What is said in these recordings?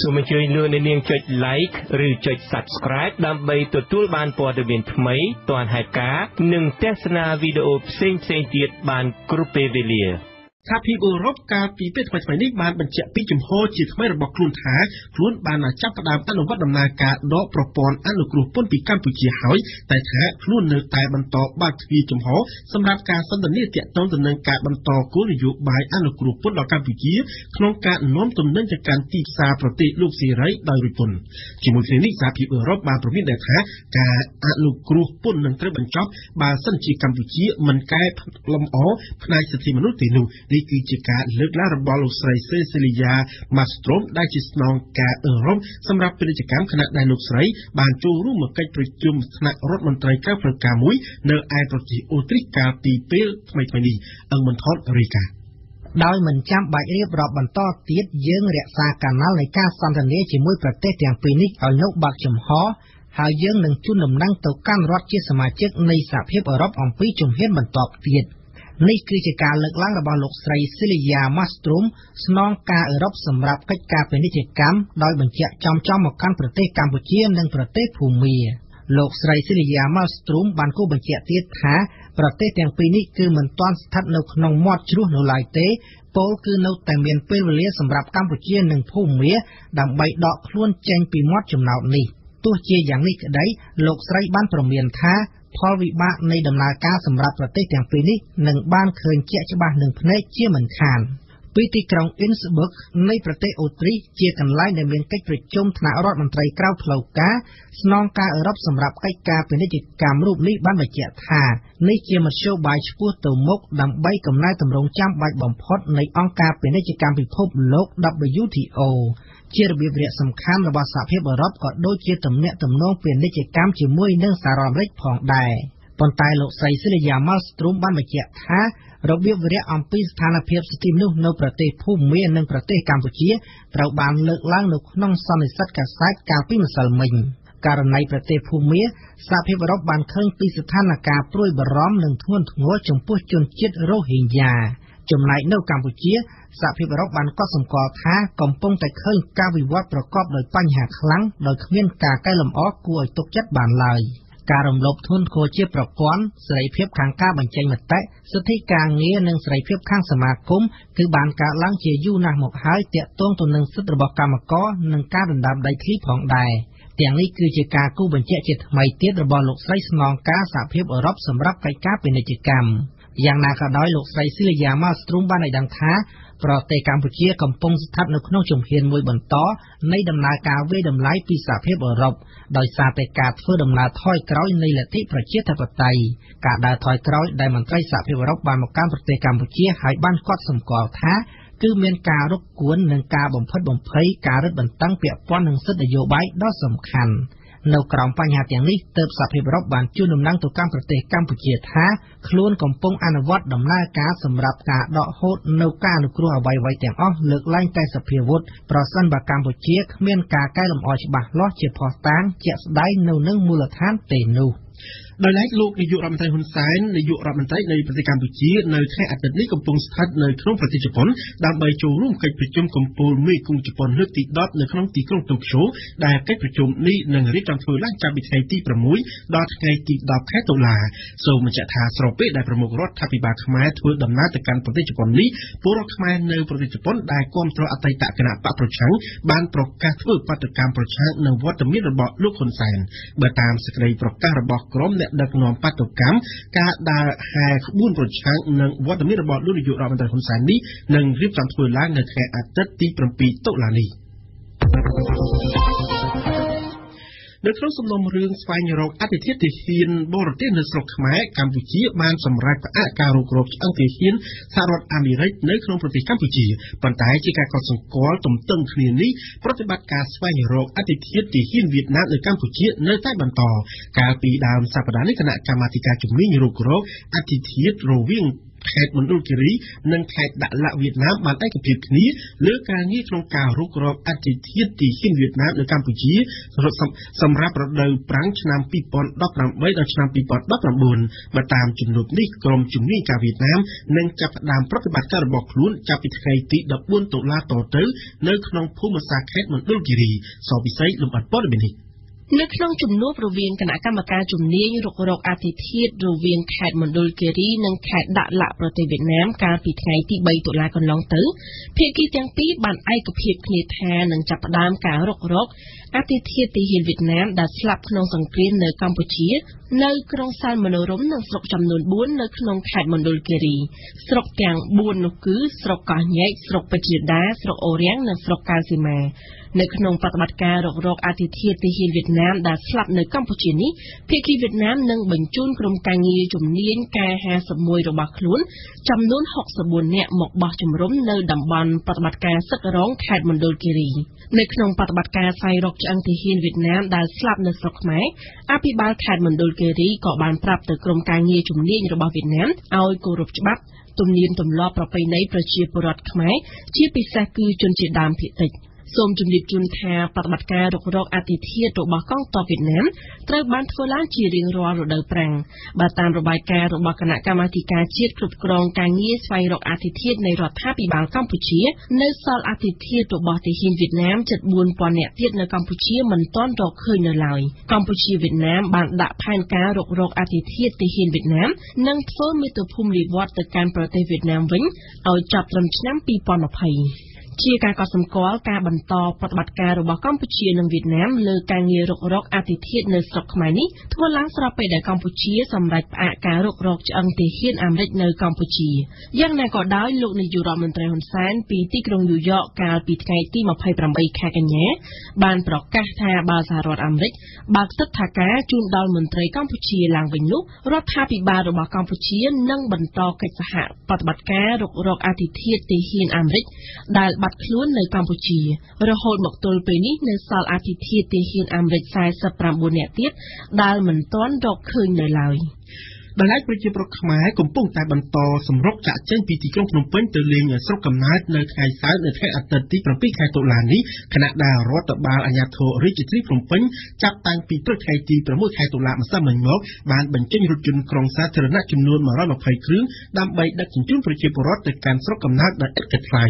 សូមអញ្ជើញលោកអ្នកនាងចុច like ឬចុច subscribe ដើម្បីទទួលបានព័ត៌មានថ្មីទាន់ហេតុការណ៍និងទស្សនាវីដេអូផ្សេងៗទៀតបានគ្រប់ពេលវេលាសហភាពអឺរ៉ុបកាលពីពេលថ្មីៗនេះបានបញ្ជាក់ពីជំហរជាថ្មីរបស់ខ្លួនថាខ្លួនបានចាប់ផ្ដើមអនុវត្តដំណើរការដកប្រព័ន្ធអនុគ្រោះពន្ធពីកម្ពុជាហើយតែថាខ្លួននៅតែបន្តបើកទ្វារជំហរសម្រាប់ការសន្ទនាទាក់ទងទៅនឹងការបន្តគោលនយោបាយអនុគ្រោះពន្ធដល់កម្ពុជាក្នុងការនាំទំនិញទៅកាន់ទីផ្សារប្រទេសលោកសេរីដោយរួចពន្ធជាមួយគ្នានេះសហភាពអឺរ៉ុបបានប្រមានដែរថាការអនុគ្រោះពន្ធនឹងត្រូវបញ្ចប់បើសិនជាកម្ពុជាមិនកែលម្អផ្នែកសិទ្ធិមនុស្សទេនោះនេះគឺជាការលើកឡើងរបស់លោកស្រីសេស៊ីលីយ៉ាម៉ាស្ត្រូមដែលជាស្នងការអឺរ៉ុបសម្រាប់ពាណិជ្ជកម្មខណៈដែលលោកស្រីបានចូលរួមមកកិច្ចប្រជុំថ្នាក់រដ្ឋមន្ត្រីក្រៅផ្លូវការមួយនៅឯប្រទេសអូទ្រីសកាលពីពេលថ្មីៗនេះអង្គមន្ថតរីកាដោយមិនចាំបាច់រៀបរាប់បន្តទៀតយើងរក្សាកាណាល់នៃការសន្ទនាជាមួយប្រទេសទាំងពីរនេះឲ្យនៅបើកចំហហើយយើងនឹងជូនដំណឹងទៅកាន់រដ្ឋជាសមាជិកនៃសហភាពអឺរ៉ុបអំពីជំហានបន្តទៀតនេះគឺជាការលើកឡើងរបស់លោកស្រីស៊ីលីយ៉ាម៉ាស្ត្រូមស្នងការអឺរ៉ុបសម្រាប់កិច្ចការពាណិជ្ជកម្មដោយបញ្ជាក់ចំមកកាន់ប្រទេសកម្ពុជានិងប្រទេសភូមាលោកស្រីស៊ីលីយ៉ាម៉ាស្ត្រូមបានគូបញ្ជាក់ទៀតថាប្រទេសទាំងពីរនេះគឺមិនទាន់ស្ថិតនៅក្នុងមាត់ជ្រោះនៅឡើយទេពលគឺនៅតែមានពេលវេលាសម្រាប់កម្ពុជានិងភូមាដើម្បីដកខ្លួនចេញពីមាត់ចំណោទនេះទោះជាយ៉ាងនេះក្តីលោកស្រីបានប្រមានថាផលវិបាកនៃដំណើរការសម្រាប់ប្រទេសទាំងពីរនេះនឹងបានឃើញជាក់ច្បាស់នឹងភ្នែកជាមិនខានពីទីក្រុងអ៊ីនស្ប៊ឹកនៃប្រទេសអូទ្រីសជាកន្លែងដែលមានកិច្ចប្រជុំថ្នាក់រដ្ឋមន្ត្រីក្រៅផ្លូវការស្នងការអឺរ៉ុបសម្រាប់កិច្ចការពាណិជ្ជកម្មរូបនេះបានបញ្ជាក់ថានេះជាមធ្យោបាយឆ្ពោះទៅមុខដើម្បីកំណែទម្រង់ចាំបាច់បំផុតនៃអង្គការពាណិជ្ជកម្មពិភពលោក WTO ជារបៀបរយៈសំខាន់របស់សហភាពអឺរ៉ុបក៏ដូចជាទំនាក់ទំនងពាណិជ្ជកម្មជាមួយនឹងសហរដ្ឋអាមេរិកផងដែរប៉ុន្តែលោកស្រីស៊ីលីយ៉ាម៉ាល់ស្ទ្រូមបានបញ្ជាក់ថារបៀបវិរៈអំពីស្ថានភាពសិទ្ធិមនុស្សនៅប្រទេសភូមានិងប្រទេសកម្ពុជាត្រូវបានលើកឡើងនៅក្នុងសន្និសីទកាសែតកាលពីម្សិលមិញករណីប្រទេសភូមាសហភាពអឺរ៉ុបបានឃើញពីស្ថានភាពព្រួយបារម្ភនិងធ្ងន់ធ្ងរចំពោះជនជាតិរ៉ូហីញ៉ាចំណែកនៅកម្ពុជាសហភាពអឺរ៉ុបបានកត់សម្គាល់ថាកំពុងតែឃើញការវិវត្តប្រកបដោយបញ្ហាខ្លាំងដោយគ្មានការកែលម្អគួរឲ្យទុកចិត្តបានឡើយការរំលោភធ្ងន់ធ្ងរជាប្រព័ន្ធសេរីភាពខាងការបញ្ចេញមតិសិទ្ធិការងារនិងសេរីភាពខាងសមាគមគឺបានកើតឡើងជាយូរណាស់មកហើយទាក់ទងទៅនឹងសិទ្ធិរបស់កម្មករនិងការដណ្ដើមដីធ្លីផងដែរទាំងនេះគឺជាការគូបញ្ជាក់ជាថ្មីទៀតរបស់លោកស្រីស្នងការសហភាពអឺរ៉ុបសម្រាប់កិច្ចការពាណិជ្ជកម្មយ៉ាងណាក៏ដោយលោកស្រីស៊ីលីយ៉ាម៉ាស្ទ្រូមបានឲ្យដឹងថាប្រទេសកម្ពុជាកំពុងស្ថិតនៅក្នុងជំហានមួយបន្តនៃដំណើរការវាយតម្លៃពីសហភាពអឺរ៉ុបដោយសារតែការធ្វើដំណើរថយក្រោយនៃលទ្ធិប្រជាធិបតេយ្យការដើរថយក្រោយដែលមន្ត្រីសហភាពអឺរ៉ុបបានមកកាន់ប្រទេសកម្ពុជាហើយបានកត់សម្គាល់ថាគឺមានការរកគួននិងការបំផិតបំភ័យការរឹតបន្តឹងពាក់ព័ន្ធនឹងសិទ្ធិនយោបាយដ៏សំខាន់នៅក្រោមបញ្ហាទាំងនេះទើបសហភាពអឺរ៉ុបបានជូនដំណឹងទៅកាន់ប្រទេសកម្ពុជាថាខ្លួនកំពុងអនុវត្តដំណើរការសម្រាប់ការដកហូតនៅការអនុគ្រោះអ្វីៗទាំងអស់លើកឡើងតែសភាវុធប្រសិនបើកម្ពុជាគ្មានការកែលម្អច្បាស់លាស់ជាភស្តុតាងជាក់ស្ដែងនៅនឹងមូលដ្ឋានទេនោះដោយឡែកលោកនាយករដ្ឋមន្ត្រីហ៊ុនសែននាយករដ្ឋមន្ត្រីនៃប្រទេសកម្ពុជានៅខែអាទិត្យនេះកំពុងស្ថិតនៅក្នុងប្រទេសជប៉ុនដើម្បីចូលរួមកិច្ចប្រជុំកំពូលមេគង្គជប៉ុនលើកទី10នៅក្នុងទីក្រុងតូក្យូដែលកិច្ចប្រជុំនេះនឹងរៀបចំធ្វើឡើងចាប់ពីថ្ងៃទី6ដល់ថ្ងៃទី10ខែតុលាសូមបញ្ជាក់ថាស្របពេលដែលប្រមុខរដ្ឋាភិបាលខ្មែរធ្វើដំណើរទៅកាន់ប្រទេសជប៉ុននេះពលរដ្ឋខ្មែរនៅប្រទេសជប៉ុនដែលគាំទ្រអតីតគណៈបកប្រឆាំងបានប្រកាសធ្វើបាតកម្មប្រឆាំងនឹងវត្តមានរបស់លោកហ៊ុនសែនបើតាមសេចក្តីប្រកាសរបស់ក្រុមអ្នកដឹកនាំបាតុកម្មការដើរហែក្បួនប្រឆាំងនឹងវត្តមានរបស់លោកនាយករដ្ឋមន្ត្រីហ៊ុនសែននេះនឹងរៀបចំធ្វើឡើងនៅថ្ងៃអាទិត្យទី7តុលានេះនៅក្នុងសំណុំរឿងស្វែងរកអតិថិទាហានបរទេសនៅស្រុកខ្មែរកម្ពុជាបានសម្រេចផ្អាកការរុករកឆ្អឹងទាហានសហរដ្ឋអាមេរិកនៅក្នុងប្រទេសកម្ពុជាប៉ុន្តែជាការកត់សម្គាល់ទន្ទឹមគ្នានេះប្រតិបត្តិការស្វែងរកអតិថិទាហានវៀតណាមនៅកម្ពុជានៅតែបន្តកាលពីដើមសប្តាហ៍នេះគណៈកម្មាធិការជំនាញរុករកអតិថិរវាង ខេត្តមណ្ឌលគិរីនិងខេត្តដាក់ឡាក់វៀតណាមបានឯកភាពគ្នាលើការងារក្នុងការរុករកអតិថិជនទីហ៊ានវៀតណាមនៅកម្ពុជាសម្រាប់រដូវប្រាំងឆ្នាំ2018ដល់ឆ្នាំ2019បើតាមជំនួបនេះក្រុមជំនាញការវៀតណាមនឹងចាប់ផ្ដើមប្រតិបត្តិការរបស់ខ្លួនចាប់ពីថ្ងៃទី14តុលាតទៅនៅក្នុងភូមិសាស្ត្រខេត្តមណ្ឌលគិរីសពិសេសលំអិតព័ត៌មាននេះនៅក្នុងជំនួបរវាងគណៈកម្មការជំនាញរុករកអតិថិជនរវាងខេត្តមណ្ឌលគិរីនិងខេត្តដាក់ឡាក់ប្រទេសវៀតណាមកាលពីថ្ងៃទី3តុលាកន្លងទៅភាគីទាំងពីរបានឯកភាពគ្នាថានឹងចាប់ផ្ដើមការរុករកអតិថិជនទីហ៊ានវៀតណាមដែលស្លាប់ក្នុងសង្គ្រាមនៅកម្ពុជានៅក្រុងសាលមនោរម្យនិងស្រុកចំនួន4នៅក្នុងខេត្តមណ្ឌលគិរីស្រុកទាំង4នោះគឺស្រុកកោះញែកស្រុកពេជ្រដាស្រុកអូរៀងនិងស្រុកកៅស៊ីម៉ានៅក្នុងប្រតិបត្តិការរុករកអតិថិជនទីហ៊ានវៀតណាមដែលស្លាប់នៅកម្ពុជានេះភាគីវៀតណាមនឹងបញ្ជូនក្រុមការងារជំនាញការ51របស់ខ្លួនចំនួន64នាក់មកបោះជំរំនៅតំបន់ប្រតិបត្តិការសឹករងខេត្តមណ្ឌលគិរីនៅក្នុងប្រតិបត្តិការស្វែងរកឆ្អឹងទីហ៊ានវៀតណាមដែលស្លាប់នៅស្រុកខ្មែរអភិបាលខេត្តមណ្ឌលគិរីក៏បានប្រាប់ទៅក្រុមការងារជំនាញរបស់វៀតណាមឲ្យគោរពច្បាប់ទំនៀមទម្លាប់ប្រពៃណីប្រជាពលរដ្ឋខ្មែរជាពិសេសគឺជនជាតិដើមភាគតិចសូមជម្រាបជូនថាប្រតិបត្តិការរុករកអតិថិជនរបស់កងទ័ពវៀតណាមត្រូវបានធ្វើឡើងជារៀងរាល់រដូវប្រាំងបើតាមរបាយការណ៍របស់គណៈកម្មាធិការជាតិគ្រប់គ្រងការងារស្វែងរកអតិថិជននៃរដ្ឋាភិបាលកម្ពុជានៅសល់អតិថិជនរបស់ទីហ៊ានវៀតណាមជិត 4000 នាក់ទៀតនៅកម្ពុជាមិនទាន់រកឃើញនៅឡើយកម្ពុជាវៀតណាមបានដាក់ផែនការរុករកអតិថិជនទីហ៊ានវៀតណាមនិងធ្វើមាតុភូមិនិវត្តន៍ទៅកាន់ប្រទេសវៀតណាមវិញឲ្យចប់ត្រឹមឆ្នាំ2020ជាការកត់សម្គាល់ការបន្តប្រតិបត្តិការរបស់កម្ពុជានិងវៀតណាមលើការងាររុករកអតិថិជននៅស្រុកខ្មែរនេះធ្វើឡើងស្របពេលដែលកម្ពុជាសម្រេចផ្អាកការរុករកឆ្អឹងទីហ៊ានអាមេរិកនៅកម្ពុជាយ៉ាងណាក៏ដោយលោកនាយករដ្ឋមន្ត្រីហ៊ុនសែនពីទីក្រុងញូវយ៉កកាលពីថ្ងៃទី28ខែកញ្ញាបានប្រកាសថាបើសហរដ្ឋអាមេរិកបើកទឹកថាការជូនដល់មន្ត្រីកម្ពុជាឡើងវិញនោះរដ្ឋាភិបាលរបស់កម្ពុជានឹងបន្តកិច្ចសហប្រតិបត្តិការរុករកអតិថិជនទីហ៊ានអាមេរិកដែលបាត់ខ្លួននៅកម្ពុជារហូតមកទល់ពេលនេះនៅសល់អតិថិជនទីហ៊ានអាមេរិក49នាក់ទៀតដែលមិនទាន់រកឃើញនៅឡើយដែលឯកប្រជាប្រដ្ឋខ្មែរកំពុងតែបន្តសម្រុកចាក់ចេញពីទីក្រុងភ្នំពេញទៅលេងស្រុកកំណើតនៅថ្ងៃសៅរ៍នៅថ្ងៃអាទិត្យទី7ខែតុលានេះខណៈដែលរដ្ឋបាលអាជ្ញាធររាជធានីភ្នំពេញចាប់តាំងពីព្រឹកថ្ងៃទី6ខែតុលាម្សិលមិញមកបានបញ្ចេញរថយន្តក្រុងសាធារណៈចំនួន120គ្រឿងដើម្បីដឹកជញ្ជូនប្រជាពលរដ្ឋទៅកាន់ស្រុកកំណើតដោយឥតគិតថ្លៃ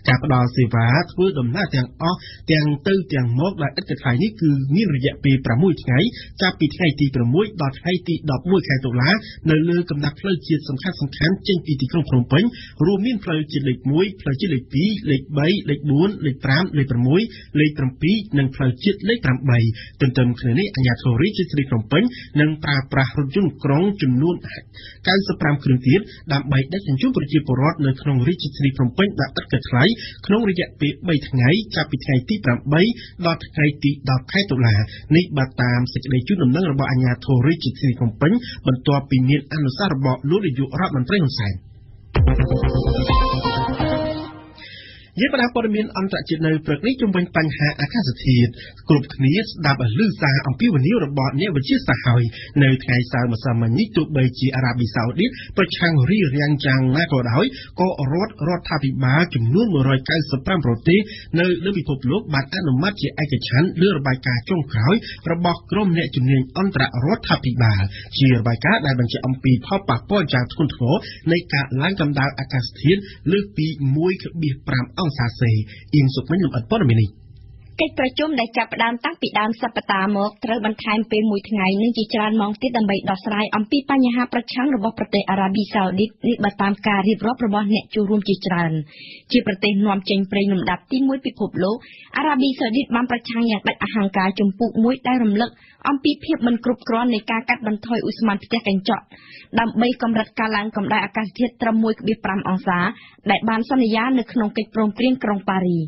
ការផ្ដល់សេវាធ្វើដំណើរទាំងអស់ទាំងទៅទាំងមកដោយឥតគិតថ្លៃនេះគឺមានរយៈពេល6ថ្ងៃចាប់ពីថ្ងៃទី6ដល់ថ្ងៃទី11ខែតុលានៅលើកំណត់ផ្លូវជាតិសំខាន់ចេញពីទីក្រុងភ្នំពេញរួមមានផ្លូវជាតិលេខ1ផ្លូវជាតិលេខ2លេខ3លេខ4លេខ5លេខ6លេខ7និងផ្លូវជាតិលេខ8ទន្ទឹមគ្នានេះអាជ្ញាធររាជធានីភ្នំពេញនឹងប្រើប្រាស់រថយន្តក្រុងចំនួន95គ្រឿងទៀតដើម្បីដឹកជញ្ជូនប្រជាពលរដ្ឋនៅក្នុងរាជធានីភ្នំពេញដោយឥតគិតថ្លៃក្នុងរយៈពេល3ថ្ងៃចាប់ពីថ្ងៃទី8ដល់ថ្ងៃទី10ខែតុលានេះបើតាមសេចក្តីជូនដំណឹងរបស់អាជ្ញាធររាជធានីភ្នំពេញបន្ទាប់ពីមានអនុសាសន៍របស់លោកនាយករដ្ឋមន្ត្រីហ៊ុនសែនយើងបានព័ត៌មានអន្តរជាតិនៅព្រឹកនេះជុំវិញបញ្ហាអាកាសធាតុគ្រប់គ្នាស្ដាប់ឮសារអំពីវិនិយោគរបស់អ្នកវិទ្យាសាស្ត្រហើយនៅថ្ងៃសៅរ៍ម្សិលមិញនេះទោះបីជាអារ៉ាប៊ីសាអូឌីតប្រឆាំងរារាំងយ៉ាងណាក៏ដោយក៏រដ្ឋាភិបាលចំនួន195ប្រទេសនៅលើពិភពលោកបានអនុម័តជាឯកច្ឆន្ទលើរបាយការណ៍ចុងក្រោយរបស់ក្រុមអ្នកជំនាញអន្តររដ្ឋាភិបាលជារបាយការណ៍ដែលបញ្ជាក់អំពីផលប៉ះពាល់យ៉ាងធ្ងន់ធ្ងរនៃការឡើងកម្ដៅអាកាសធាតុលើសពី 1.5 អង្សាសេអ៊ីនសុកមិញលំអិតព័ត៌មាននេះកិច្ចប្រជុំដែលចាប់ផ្ដើមតាំងពីដើមសប្តាហ៍មកត្រូវបន្ថែមពេលមួយថ្ងៃនិងជាច្រើនម៉ោងទៀតដើម្បីដោះស្រាយអំពីបញ្ហាប្រឆាំងរបស់ប្រទេសអារ៉ាប៊ីសាអូឌីតនេះបើតាមការរៀបរាប់របស់អ្នកចូលរួមជាច្រើនជាប្រទេសនាំចេញប្រេងលំដាប់ទី1ពិភពលោកអារ៉ាប៊ីសាអូឌីតបានប្រឆាំងយ៉ាងដាច់អហង្ការចំពោះមួយដែលរំលឹកអំពីភាពមិនគ្រប់គ្រាន់នៃការកាត់បន្ថយឧស្ម័នផ្ទះកញ្ចក់ដើម្បីកម្រិតការឡើងកម្ដៅអាកាសធាតុត្រឹម 1.5 អង្សាដែលបានសន្យានៅក្នុងកិច្ចព្រមព្រៀងក្រុងប៉ារី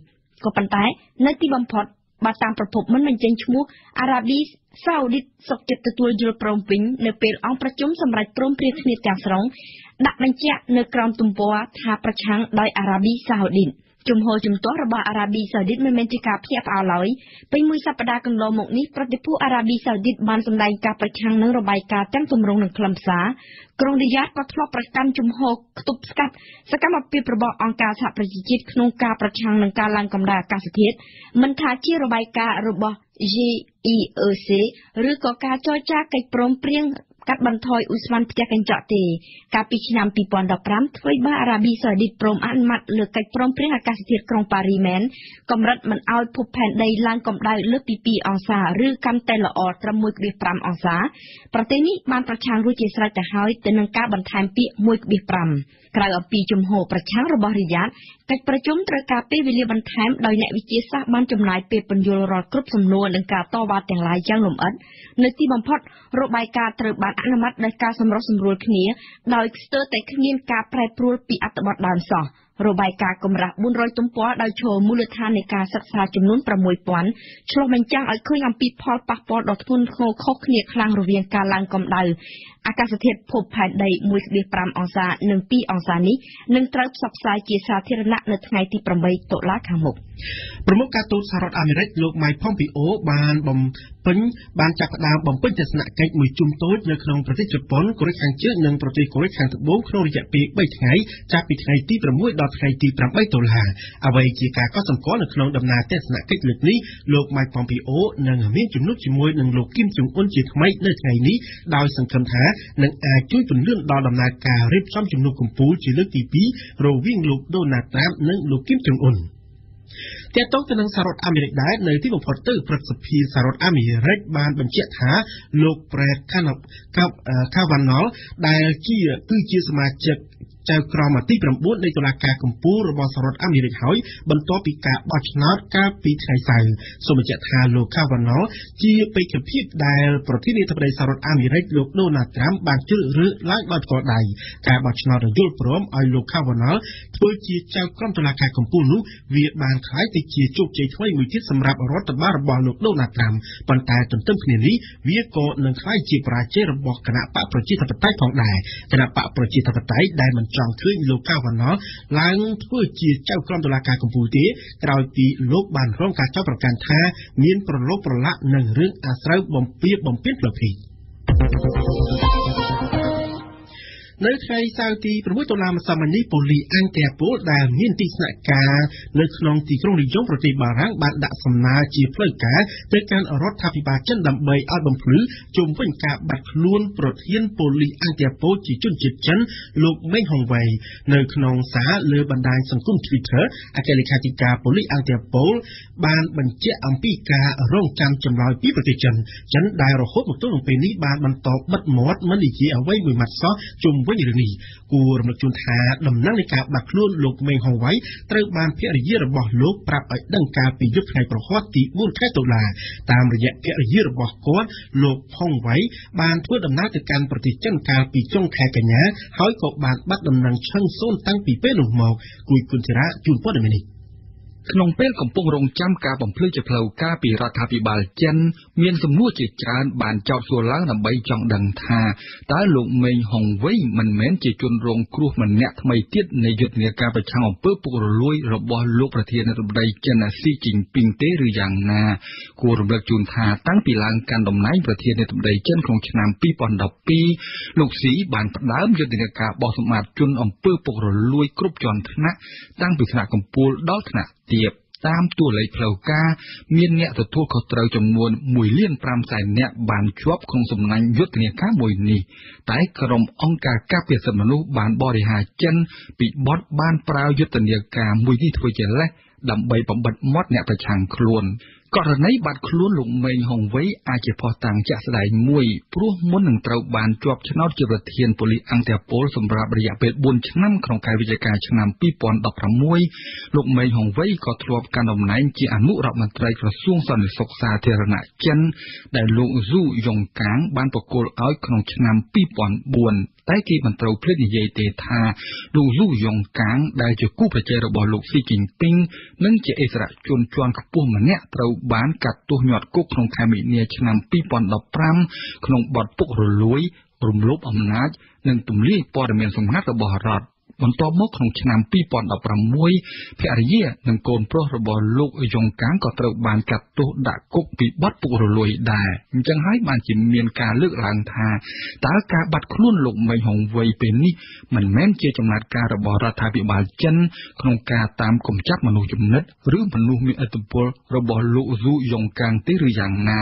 ក៏ប៉ុន្តែនៅទីបំផុតបើតាមប្រភពមិនបញ្ចេញឈ្មោះអារ៉ាប៊ីសាអូឌីតសុខចិត្តទទួលយល់ព្រមវិញនៅពេលអង្គប្រជុំសម្រាប់ព្រមព្រៀងគ្នាទាំងស្រុងដាក់បញ្ជាក់នៅក្រោមទំព័រថាប្រឆាំងដោយអារ៉ាប៊ីសាអូឌីត ជំហរជំទាស់របស់អារ៉ាប៊ីសាអូឌីតមិនមែនជាការភ្ញាក់ផ្អើលឡើយពេលមួយសប្តាហ៍កន្លងមកនេះប្រតិភូអារ៉ាប៊ីសាអូឌីតបានសម្ដែងការប្រឆាំងនឹងរបាយការណ៍ទាំងទម្រង់និងខ្លឹមសារក្រុងរីយ៉ាតក៏ធ្លាប់ប្រកាន់ជំហរខ្ទប់ស្កាត់សកម្មភាពរបស់អង្គការសហប្រជាជាតិក្នុងការប្រឆាំងនឹងការឡើងកម្ដៅអាកាសធាតុមិនថាជារបាយការណ៍របស់ GEEC ឬក៏ការចរចាកិច្ចព្រមព្រៀងកាត់បន្ថយឧស្ម័នផ្ទះកញ្ចក់ទេកាលពីឆ្នាំ2015ធ្វើឲ្យអារ៉ាប៊ីសាអូឌីតព្រមអនុម័តលើកិច្ចព្រមព្រៀងអាកាសធាតុក្រុងប៉ារីមែនកម្រិតមិនឲ្យភពផែនដីឡើងកម្ដៅលើសពី2អង្សាឬកាន់តែល្អត្រឹម 1.5 អង្សាប្រទេសនេះបានប្រឆាំងរួចជាស្រេចទៅហើយទៅនឹងការបន្ថែមពាក្យ 1.5 ក្រៅអំពីជំហរប្រឆាំងរបស់រីយ៉ាតកិច្ចប្រជុំត្រូវការពេលវេលាបន្ថែមដោយអ្នកវិទ្យាសាស្ត្របានចំណាយពេលពន្យល់រាល់គ្រប់សំណួរនិងការតវ៉ាទាំងឡាយយ៉ាងលម្អិតនៅទីបំផុតរបាយការណ៍ត្រូវបានអនុម័តដោយការសម្រុះសម្រួលគ្នាដោយស្ទើរតែគ្មានការប្រែប្រួលពីអត្ថបទដើមសោះរបាយការណ៍កម្រាស់400ទំព័រដោយឈរមូលដ្ឋាននៃការសិក្សាចំនួន 6000 ឆ្លុះបញ្ចាំងឲ្យឃើញអំពីផលប៉ះពាល់ដ៏ធ្ងន់ធ្ងរខុសគ្នាខ្លាំងរវាងការឡើងកម្ដៅអាកាសធាតុភពផែនដី 1.5 អង្សានិង 2 អង្សានេះនឹងត្រូវផ្សព្វផ្សាយជាសាធារណៈនៅថ្ងៃទី 8 តុលាខាងមុខប្រមុខការទូតសហរដ្ឋអាមេរិកលោក Mike Pompeo បានចាប់ផ្ដើមបំពេញទស្សនកិច្ចមួយជុំតូចនៅក្នុងប្រទេសជប៉ុនកូរ៉េខាងជើងនិងប្រទេសកូរ៉េខាងត្បូងក្នុងរយៈពេល3ថ្ងៃចាប់ពីថ្ងៃទី6ដល់ថ្ងៃទី8តុលាអ្វីជាការកត់សម្គាល់នៅក្នុងដំណើរទស្សនកិច្ចលើកនេះលោក Mike Pompeo នឹងមានជំនួបជាមួយនឹងលោកគីមចុងអ៊ុនជាថ្មីនៅថ្ងៃនេះដោយសង្ឃឹមថានឹងអាចជួយពន្លឿនដល់ដំណើរការរៀបចំជំនួបកំពូលជាលើកទី2រវាងលោកដូណាល់ត្រាំនិងលោកគីមចុងអ៊ុនទាក់ទងទៅនឹងសហរដ្ឋអាមេរិកដែរនៅទីបំផុតទៅព្រឹទ្ធសភាសហរដ្ឋអាមេរិកបានបញ្ជាក់ថាលោក Brett Kavanaugh ដែលគឺជាសមាជិកចៅក្រមទី9នៃតុលាការកំពូលរបស់សហរដ្ឋអាមេរិកហើយបន្ទាប់ពីការបោះឆ្នោតកាលពីថ្ងៃសៅរ៍សូមបញ្ជាក់ថាលោក Kavanaugh ជាបេក្ខភាពដែលប្រធានាធិបតីសហរដ្ឋអាមេរិកលោក Donald Trump បានជ្រើសរើសឡើងដោយផ្ទាល់ដៃការបោះឆ្នោតយល់ព្រមឲ្យលោក Kavanaugh ធ្វើជាចៅក្រមតុលាការកំពូលនោះវាបានក្លាយទៅជាជោគជ័យថ្មីមួយទៀតសម្រាប់រដ្ឋបាលរបស់លោក Donald Trump ប៉ុន្តែទន្ទឹមគ្នានេះវាក៏នឹងក្លាយជាបរាជ័យរបស់គណៈបកប្រជាធិបតេយ្យផងដែរគណៈបកប្រជាធិបតេយ្យដែលមិនចង់ឃើញលោក Kavanaugh ឡើងធ្វើជាចៅក្រមតុលាការកំពូលទេក្រោយពីលោកបានរងការចោទប្រកាន់ថាមានប្រឡូកប្រឡាក់និងរឿងអាស្រូវបំពានផ្លូវភេទនៅថ្ងៃសៅរ៍ទី6តុលាម្សិលមិញនេះប៉ូលីសអង្គាពលដែលមានទីស្នាក់ការនៅក្នុងទីក្រុងរីយ៉ុងប្រទេសបារាំងបានដាក់សំណើជាផ្លូវការទៅកាន់រដ្ឋាភិបាលចិនដើម្បីឲ្យបំភ្លឺជុំវិញការបាត់ខ្លួនប្រធានប៉ូលីសអង្គាពលជាជនជាតិចិនលោកមេងហុងវ៉ៃនៅក្នុងសារលើបណ្ដាញសង្គម Twitter អគ្គលេខាធិការប៉ូលីសអង្គាពលបានបញ្ជាក់អំពីការរងចាំចម្លើយពីប្រទេសចិនដែលរហូតមកទល់នឹងពេលនេះបានបន្តបិទមាត់មិននិយាយអ្វីមួយម៉ាត់សោះជុំវិញរឿងនេះគួររំលឹកជូនថាដំណឹងនៃការបាត់ខ្លួនលោកមេងហុងវ៉ៃត្រូវបានភរិយារបស់លោកប្រាប់ឲ្យដឹងកាលពីយប់ថ្ងៃប្រហ័សទី4ខែតុលាតាមរយៈភរិយារបស់គាត់លោកហុងវ៉ៃបានធ្វើដំណើរទៅកាន់ប្រទេសចិនកាលពីចុងខែកញ្ញាហើយក៏បានបាត់ដំណឹងឈឹងសូន្យតាំងពីពេលនោះមកគួយគុណធីរ៉ាជូនព័ត៌មាននេះក្នុងពេលកំពុងរងចាំការបំភ្លឺជាផ្លូវការពីរដ្ឋាភិបាលចិនមានសំណួរជាច្រើនបានចោទសួរឡើងដើម្បីចង់ដឹងថាតើលោកមេងហុងវ៉ៃមិនមែនជាជនរងគ្រោះម្នាក់ថ្មីទៀតនៃយុទ្ធនាការប្រឆាំងអំពើពុករលួយរបស់លោកប្រធានាធិបតីចិនស៊ីជីនពីងទេឬយ៉ាងណាគួររំលឹកជូនថាតាំងពីឡើងកាន់តំណែងប្រធានាធិបតីចិនក្នុងឆ្នាំ2012លោកស៊ីបានផ្ដើមយុទ្ធនាការបោះសម្អាតជនអំពើពុករលួយគ្រប់ជាន់ថ្នាក់តាំងពីថ្នាក់កំពូលដល់ថ្នាក់ទាបតាមតួលេខផ្លូវការមានអ្នកទទួលខុសត្រូវចំនួន 1,500,000 នាក់បានជាប់ក្នុងសំណាញ់យុទ្ធនាការមួយនេះតែក្រុមអង្គការការពារសិទ្ធិមនុស្សបានបរិហារចិនពីបទបានប្រើយុទ្ធនាការមួយនេះធ្វើជាលេសដើម្បីបំបិទមាត់អ្នកប្រឆាំងខ្លួនករណីបាត់ខ្លួនលោកមេងហុងវ៉ៃអាចជាភស្តុតាងជាក់ស្ដែងមួយព្រោះមុននឹងត្រូវបានជាប់ឆ្នោតជាប្រធានប៉ូលីសអង្គាពលសម្រាប់រយៈពេល4ឆ្នាំក្នុងខែវិច្ឆិកាឆ្នាំ2016លោកមេងហុងវ៉ៃក៏ធ្លាប់កាន់តំណែងជាអនុរដ្ឋមន្ត្រីក្រសួងសន្តិសុខសាធារណៈចិនដែលលោកស៊ូយ៉ុងកាងបានប្រគល់ឲ្យក្នុងឆ្នាំ2004តែគេមិនត្រូវភ្លេចនិយាយទេថាលោកស៊ូយ៉ុងកាងដែលជាគូប្រជែងរបស់លោកស៊ីជីនពីងនិងជាអិសរាជជនជាន់ខ្ពស់ម្នាក់ត្រូវបានកាត់ទោសញាត់គុកក្នុងខែមីនាឆ្នាំ2015ក្នុងបទពុករលួយរំលោភអំណាចនិងទម្លាយព័ត៌មានសម្ងាត់របស់រដ្ឋ បន្ទាប់មកក្នុងឆ្នាំ2016ភរិយានិងកូនប្រុសរបស់លោកយងកាងក៏ត្រូវបានកាត់ទោសដាក់គុកពីបទពុករលួយដែរអញ្ចឹងហើយបានជាមានការលើកឡើងថាតើការបាត់ខ្លួនលោកមេងហុងវៃពេលនេះមិនមែនជាចំណាត់ការរបស់រដ្ឋាភិបាលចិនក្នុងការតាមកំចាត់មនុស្សចំណិតឬមនុស្សមានឥទ្ធិពលរបស់លោកស៊ូយងកាងទេឬយ៉ាងណា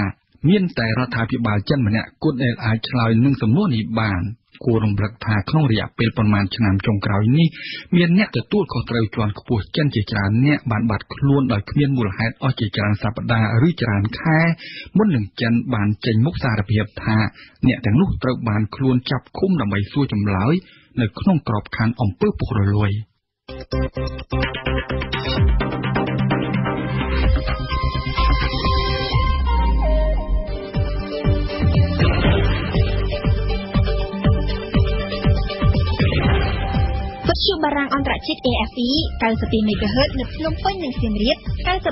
មានតែរដ្ឋាភិបាលចិនម្នាក់គត់ដែលអាចឆ្លើយនឹងសំណួរនេះបានគួររំលឹកថាក្នុងរយៈពេលប្រមាណឆ្នាំចុងក្រោយនេះមានអ្នកទទួលខុសត្រូវជាន់ខ្ពស់ចិនជាច្រើនអ្នកបានបាត់ខ្លួនដោយគ្មានមូលហេតុអស់ជាច្រើនសប្តាហ៍ឬច្រើនខែមុននឹងចិនបានចេញមុខសារភាពថាអ្នកទាំងនោះត្រូវបានខ្លួនចាប់ឃុំដើម្បីសួរចម្លើយនៅក្នុងក្របខ័ណ្ឌអំពើពុករលួយជួបបារាំងអន្តរជាតិ RFI 92 MHz នៅភ្នំពេញនិងសៀមរាប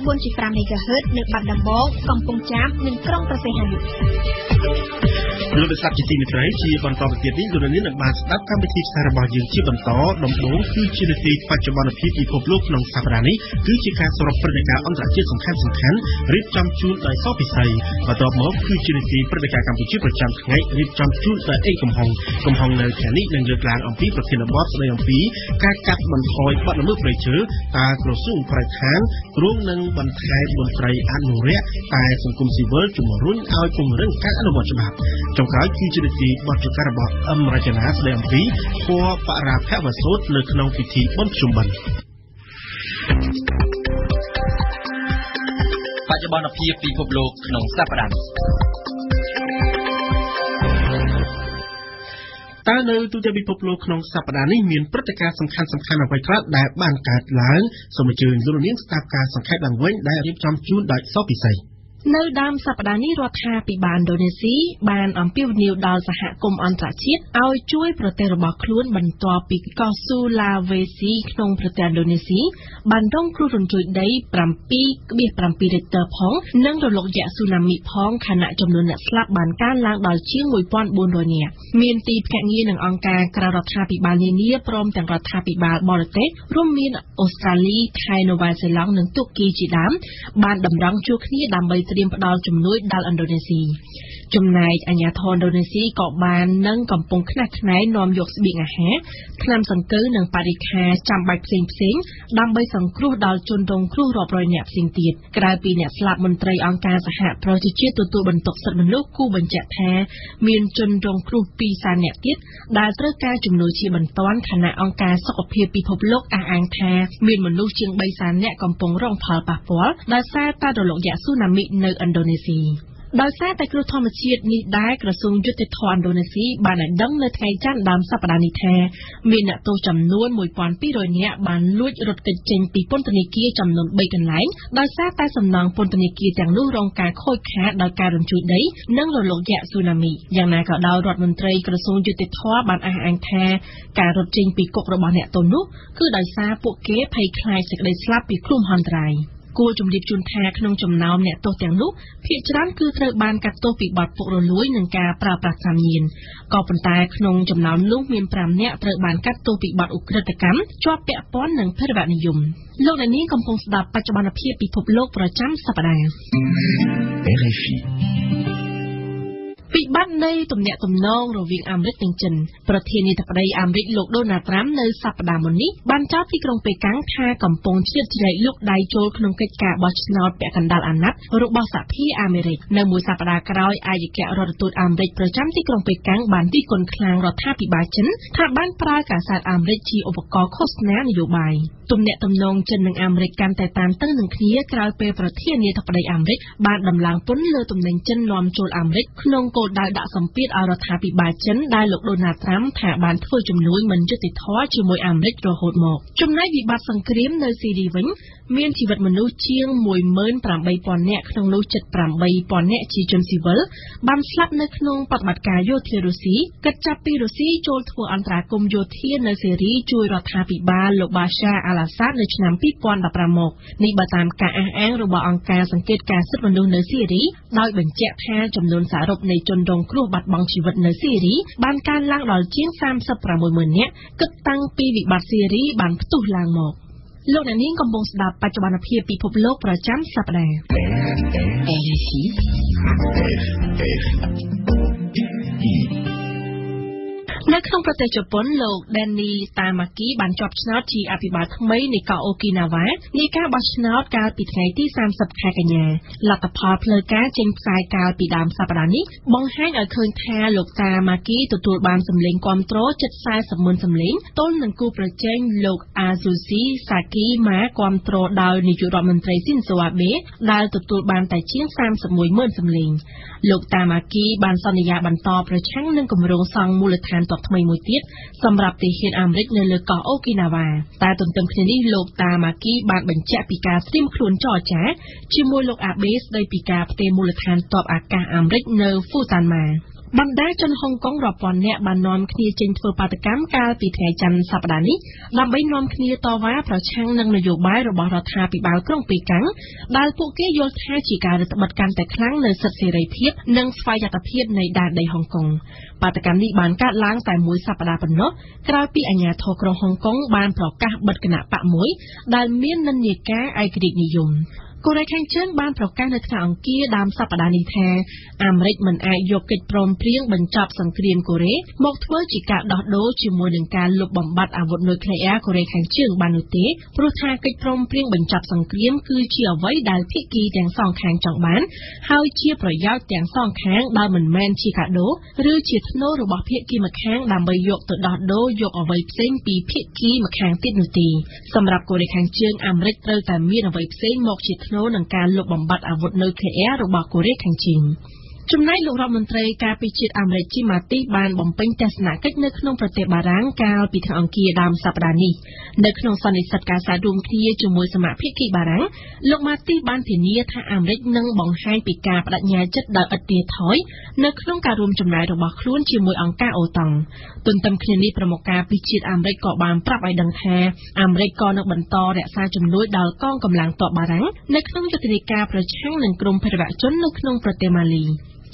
94.5 MHz នៅបាត់ដំបងកំពង់ចាមនិងក្រុងព្រះសីហនុលោកវិសាជាទីមេត្រីជាបន្តទៅទៀតនេះលោកនាងនឹងបានស្ដាប់កម្មវិធីផ្សាយរបស់យើងជាបន្តដំបូងគឺជានាទីបច្ចុប្បន្នភាពពិភពលោកក្នុងសប្តាហ៍នេះគឺជាការសរុបព្រឹត្តិការណ៍អន្តរជាតិសំខាន់ៗរៀបចំជូនដោយសពិសីបន្ទាប់មកគឺជានាទីព្រឹត្តិការណ៍កម្ពុជាប្រចាំថ្ងៃរៀបចំជូនដោយអេកំហុងនៅថ្ងៃនេះនឹងលើកឡើងអំពីប្រធានបទស្ដីអំពីការកាត់បន្ថយបទល្មើសព្រៃឈើតើក្រសួងបរិស្ថានគ្រោងនឹងបន្ថែមមន្ត្រីអនុរិយតែសង្គមស៊ីវិលជំរុញឲ្យពង្រឹងការអនុវត្តច្បាប់ចុងក្រោយគឺជានាទីបទចការរបស់អមរចនាស្ដីអំពីពណ៌បរាភវសូត្រនៅក្នុងពិធីបុណ្យភ្ជុំបិណ្ឌបច្ចុប្បន្នភាពពិភពលោកក្នុងសប្តាហ៍នេះតើនៅទូទាំងពិភពលោកក្នុងសប្តាហ៍នេះមានព្រឹត្តិការណ៍សំខាន់អ្វីខ្លះដែលបានកើតឡើងសូមអញ្ជើញលោកនាងស្ដាប់ការសង្ខេបឡើងវិញដែលរៀបចំជូនដោយសពិសីនៅដើមសប្តាហ៍នេះរដ្ឋាភិបាលឥណ្ឌូនេស៊ីបានអំពាវនាវដល់សហគមន៍អន្តរជាតិឲ្យជួយប្រទេសរបស់ខ្លួនបន្ទាប់ពីកោះស៊ូឡាវេស៊ីក្នុងប្រទេសឥណ្ឌូនេស៊ីបានរងគ្រោះរញ្ជួយដី 7.7 រិកទ័រផងនិងរលកយក្សស៊ូណាមីផងខណៈចំនួនអ្នកស្លាប់បានកើនឡើងដល់ជាង 1,400 នាក់មានទីភ្នាក់ងារនិងអង្គការក្រៅរដ្ឋាភិបាលនានាព្រមទាំងរដ្ឋាភិបាលបរទេសរួមមានអូស្ត្រាលីថៃនូវែលសេឡង់និងទូគីជាដើមបានតម្រង់ជួរគ្នាដើម្បីត្រៀមផ្ដល់ជំនួយដល់ឥណ្ឌូនេស៊ីចំណែកអាជ្ញាធរឥណ្ឌូនេស៊ីក៏បាននឹងកំពុងខ្នះខ្នែងនាំយកស្បៀងអាហារថ្នាំសង្កូវនិងបរិក្ខារចាំបាច់ផ្សេងដើម្បីសង្គ្រោះដល់ជនរងគ្រោះរាប់រយនាក់ផ្សេងទៀតក្រៅពីអ្នកស្លាប់មន្ត្រីអង្គការសហប្រជាជាតិទទួលបន្ទុកសិទ្ធិមនុស្សគូបញ្ជាក់ថាមានជនរងគ្រោះ200,000នាក់ទៀតដែលត្រូវការជំនួយជាបន្ទាន់ខណៈអង្គការសុខភាពពិភពលោកអះអាងថាមានមនុស្សជាង300,000នាក់កំពុងរងផលប៉ះពាល់ដោយសារតែរលកយក្សស៊ូណាមីនៅឥណ្ឌូនេស៊ីដោយសារតែគ្រោះធម្មជាតិនេះដែរក្រសួងយុតិធម៌ឥណ្ឌូនេស៊ីបានឲ្យដឹងនៅថ្ងៃច័ន្ទដើមសប្តាហ៍នេះថាមានអ្នកទោសចំនួន 1,200 នាក់បានលួចរត់គេចចេញពីពន្ធនាគារចំនួន3កន្លែងដោយសារតែសំណង់ពន្ធនាគារទាំងនោះរងការខូចខាតដោយការរញ្ជួយដីនិងរលកយក្សស៊ូណាមីយ៉ាងណាក៏ដោយរដ្ឋមន្ត្រីក្រសួងយុតិធម៌បានអះអាងថាការរត់ចេញពីគុករបស់អ្នកទោសនោះគឺដោយសារពួកគេភ័យខ្លាចសេចក្តីស្លាប់ពីគ្រោះមហន្តរាយគួរជំរាបជូនថាក្នុងចំណោមអ្នកទោសទាំងនោះភាគច្រើនគឺត្រូវបានកាត់ទោសពីបទពុករលួយនិងការប្រើប្រាស់ថ្នាំញៀនក៏ប៉ុន្តែក្នុងចំណោមនោះមាន5នាក់ត្រូវបានកាត់ទោសពីបទឧក្រិដ្ឋកម្មជាប់ពាក់ព័ន្ធនឹងភេរវនិយមលោកអ្នកនាងកំពុងស្ដាប់បច្ចុប្បន្នភាពពិភពលោកប្រចាំសប្តាហ៍ RFIវិបត្តិនៃទំនាក់ទំនងរវាងអាមេរិកនិងចិនប្រធានាធិបតីអាមេរិកលោកដូណាល់ត្រាំនៅសប្តាហ៍មុននេះបានចោទទីក្រុងប៉េកាំងថាកំពុងជ្រៀតជ្រែកលូកដៃចូលក្នុងកិច្ចការបោះឆ្នោតពាក់កណ្ដាលអាណត្តិរបស់សហភាពអាមេរិកនៅមួយសប្តាហ៍ក្រោយឯកអគ្គរដ្ឋទូតអាមេរិកប្រចាំទីក្រុងប៉េកាំងបានរិះគន់ខ្លាំងរដ្ឋាភិបាលចិនថាបានប្រើកាសែតអាមេរិកជាឧបករណ៍ឃោសនានយោបាយទំនាក់ទំនងចិននិងអាមេរិកកាន់តែតានតឹងនឹងគ្នាក្រោយពេលប្រធានាធិបតីអាមេរិកបានដំឡើងពន្ធលើទំនិញចិននាំចូលអាមេរិកក្នុងគោលដៅដាក់សម្ពាធឲ្យរដ្ឋាភិបាលចិនដែលលោកដូណាល់ត្រាំថាបានធ្វើជំនួយមិនយុត្តិធម៌ជាមួយអាមេរិករហូតមកចំណែកវិបត្តិសង្គ្រាមនៅស៊ីរីវិញ មានជីវិតមនុស្សជាង 18,000 នាក់ក្នុងនោះ 78,000 នាក់ជាជនស៊ីវិលបានស្លាប់នៅក្នុងបដិបត្តិការយោធារុស្ស៊ីគិតចាប់ពីរុស្ស៊ីចូលធ្វើអន្តរាគមន៍យោធានៅសេរីជួយរដ្ឋាភិបាលលោកបាសាអាល់អាសាដនៅឆ្នាំ 2015 មកនេះបើតាមការអះអាងរបស់អង្គការសង្កេតការសិទ្ធិមនុស្សនៅសេរីដោយបញ្ជាក់ថាចំនួនសរុបនៃជនរងគ្រោះបាត់បង់ជីវិតនៅសេរីបានកើនឡើងដល់ជាង 36,000 នាក់គិតតាំងពីវិបត្តិសេរីបានផ្ទុះឡើងមកលោកអ្នកនាងកំពុងស្ដាប់បច្ចុប្បន្នភាពពិភពលោកប្រចាំសប្តាហ៍ RFIនៅក្នុងប្រទេសជប៉ុនលោក Denny Tamaki បានជាប់ឆ្នោតជាអភិបាលថ្មីនៃកោះអូគីណាវ៉ានៃការបោះឆ្នោតកាលពីថ្ងៃទី 30 ខែកញ្ញាលទ្ធផលផ្លូវការចេញផ្សាយកាលពីដើមសប្តាហ៍នេះបង្ហាញឲ្យឃើញថាលោក Tamaki ទទួលបានសម្លេងគាំទ្រជិត 40,000 សម្លេងទល់នឹងគូប្រជែងលោក Azushi Saki មកគាំទ្រដោយនាយករដ្ឋមន្ត្រី Shinzo Abe ដែលទទួលបានតែជាង 31,000 សម្លេងលោក Tamaki បានសន្យាបន្តប្រឆាំងនឹងគម្រោងសង់មូលដ្ឋានទ័ពថ្មីមួយទៀតសម្រាប់ទាហានអាមេរិកនៅលើកោះអូគីណាវ៉ាតែទន្ទឹមគ្នានេះលោក Tamaki បានបញ្ជាក់ពីការត្រៀមខ្លួនចរចាជាមួយលោក Abe ស្ដីពីការផ្ទេរមូលដ្ឋានទ័ពអាកាសអាមេរិកនៅ Futanmaបណ្ដាជនហុងកុងរាប់ពាន់នាក់បាននាំគ្នាចេញធ្វើបាតកម្មកាលពីថ្ងៃច័ន្ទសប្តាហ៍នេះដើម្បីនាំគ្នាតវ៉ាប្រឆាំងនឹងនយោបាយរបស់រដ្ឋាភិបាលក្រុងប៉េកាំងដែលពួកគេយល់ថាជាការរឹតបន្តឹងកាន់តែខ្លាំងលើសិទ្ធិសេរីភាពនិងស្វ័យយត្តភាពនៃដែនដីហុងកុងបាតកម្មនេះបានកើតឡើងតែមួយសប្តាហ៍ប៉ុណ្ណោះក្រោយពីអាជ្ញាធរក្រុងហុងកុងបានប្រកាសបិទគណៈបកមួយដែលមាននិន្នាការឯករាជ្យនិយមកូរ៉េខាងជើងបានប្រកាសនៅថ្ងៃអង្គារដើមសប្តាហ៍នេះថាអាមេរិកមិនអាចយកកិច្ចព្រមព្រៀងបញ្ចប់សង្គ្រាមកូរ៉េមកធ្វើជាការដោះដូរជាមួយនឹងការលុបបំបាត់អាវុធនុយក្លេអ៊ែរកូរ៉េខាងជើងបាននោះទេព្រោះថាកិច្ចព្រមព្រៀងបញ្ចប់សង្គ្រាមគឺជាអ្វីដែលភាគីទាំងសងខាងចង់បានហើយជាប្រយោជន៍ទាំងសងខាងដោយមិនមែនជាកាដូឬជាធ្នូរបស់ភាគីម្ខាងដើម្បីយកទៅដោះដូរយកអ្វីផ្សេងពីភាគីម្ខាងទៀតនោះទេសម្រាប់កូរ៉េខាងជើងអាមេរិកត្រូវតែមានអ្វីផ្សេងមកជានឹងការលុបបំបាត់អាវុធនុយក្លេអ៊ែររបស់កូរ៉េខាងជើងចំណែកលោករដ្ឋមន្ត្រីការពារជាតិអាមេរិក Jim Mattis បានបំពេញទស្សនកិច្ចនៅក្នុងប្រទេសបារាំងកាលពីថ្ងៃអង្គារដើមសប្តាហ៍នេះនៅក្នុងសន្និសីទការសាទរួមគ្នាជាមួយសមាភាគីបារាំងលោក Mattis បានធានាថាអាមេរិកនឹងបង្ហាញពីការបដិញ្ញាចិត្តដោយឥតទារថយនៅក្នុងការរួមចំណែករបស់ខ្លួនជាមួយអង្គការអូតង់ទន្ទឹមគ្នានេះប្រមុខការពារជាតិអាមេរិកក៏បានប្រាប់ឲ្យដឹងថាអាមេរិកក៏នឹងបន្តរក្សាជំនួយដល់កងកម្លាំងទ័ពបារាំងនៅក្នុងយុទ្ធនាការប្រឆាំងនឹងក្រុមភេរវជននៅក្នុងប្រទេសម៉ាលី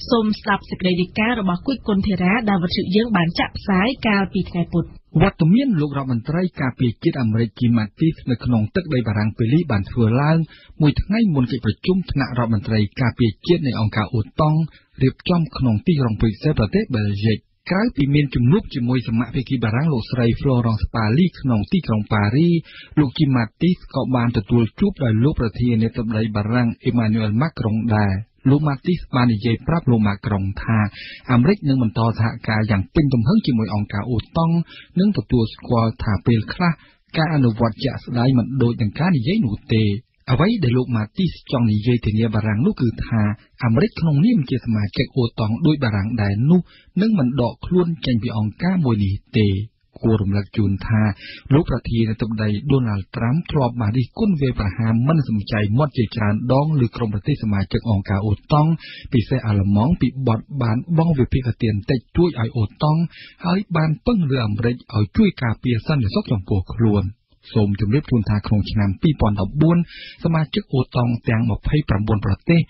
សូមស្ដាប់សេចក្តីរាយការណ៍របស់គុយគុនធីរ៉ាដែលវិទ្យុយើងបានចាក់ផ្សាយកាលពីថ្ងៃពុធវត្តមានលោករដ្ឋមន្ត្រីការពារជាតិអាមេរិក Jim Mattis នៅក្នុងទឹកដីបារាំងពេលនេះបានធ្វើឡើងមួយថ្ងៃមុនកិច្ចប្រជុំថ្នាក់រដ្ឋមន្ត្រីការពារជាតិនៃអង្គការអូតង់រៀបចំក្នុងទីក្រុងព្រុយសែលប្រទេសបែលហ្សិកក្រៅពីមានជំនួបជាមួយសមាភាគីបារាំងលោកស្រី Florence Parly ក្នុងទីក្រុងប៉ារីលោក Jim Mattis ក៏បានទទួលជួបដោយលោកប្រធានាធិបតីបារាំង Emmanuel Macron ដែរលោក Mattis បាននិយាយប្រាប់លោក Macron ថាអាមេរិកនឹងបន្តសហការយ៉ាងពេញទំហឹងជាមួយអង្គការអូតង់និងទទួលស្គាល់ថាពេលខ្លះការអនុវត្តជាក់ស្ដែងមិនដូចនឹងការនិយាយនោះទេអ្វីដែលលោក Mattis ចង់និយាយធានាបារាំងនោះគឺថាអាមេរិកក្នុងនាមជាសមាជិកអូតង់ដោយបារាំងដែរនោះនឹងមិនដកខ្លួនចេញពីអង្គការមួយនេះទេគួររំលឹកជូនថាលោកប្រធានាធិបតី Donald Trump ធ្លាប់បានរិះគន់វាយប្រហារមិនសំចៃមាត់ជាច្រើនដងលើក្រុមប្រទេសសមាជិកអង្គការអូតង់ពិសេសអាល្លឺម៉ង់ពីបទបានបង់វិភាគទានតិចជួយឲ្យអូតង់ហើយបានពឹងលើអាមេរិកឲ្យជួយការពារសន្តិសុខចំពោះខ្លួនសូមជម្រាបជូនថាក្នុងឆ្នាំ 2014 សមាជិកអូតង់ទាំង 29 ប្រទេស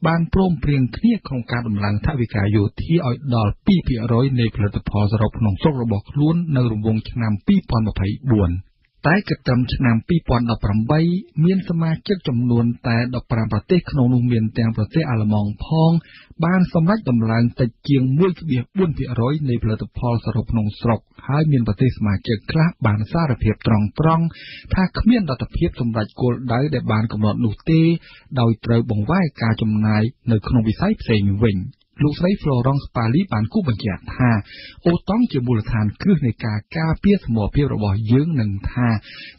បានព្រមព្រៀងគ្នាក្នុងការដំឡើងថវិកាយោធាឲ្យដល់ 2% នៃផលិតផលសរុបក្នុងស្រុករបស់ខ្លួននៅរង្វង់ឆ្នាំ 2024 តែគិតត្រឹមឆ្នាំ 2018 មានសមាជិកចំនួនតែ 15 ប្រទេសក្នុងនោះមានទាំងប្រទេសអាល្លឺម៉ង់ផងបានសម្រេចដំឡើងតិចជាង 1.4% នៃផលិតផលសរុបក្នុងស្រុកហើយមានប្រទេសសមាជិកខ្លះបានសារភាពត្រង់ៗថាគ្មានលទ្ធភាពសម្រេចគោលដៅដែលបានកំណត់នោះទេដោយត្រូវបង្វែរការចំណាយនៅក្នុងវិស័យផ្សេងវិញលោកស្រី Florence Parly បានគូបញ្ជាក់ថាអូតង់ជាមូលដ្ឋានគ្រឹះនៃការការពារសមរភាពរបស់យើងនិងថា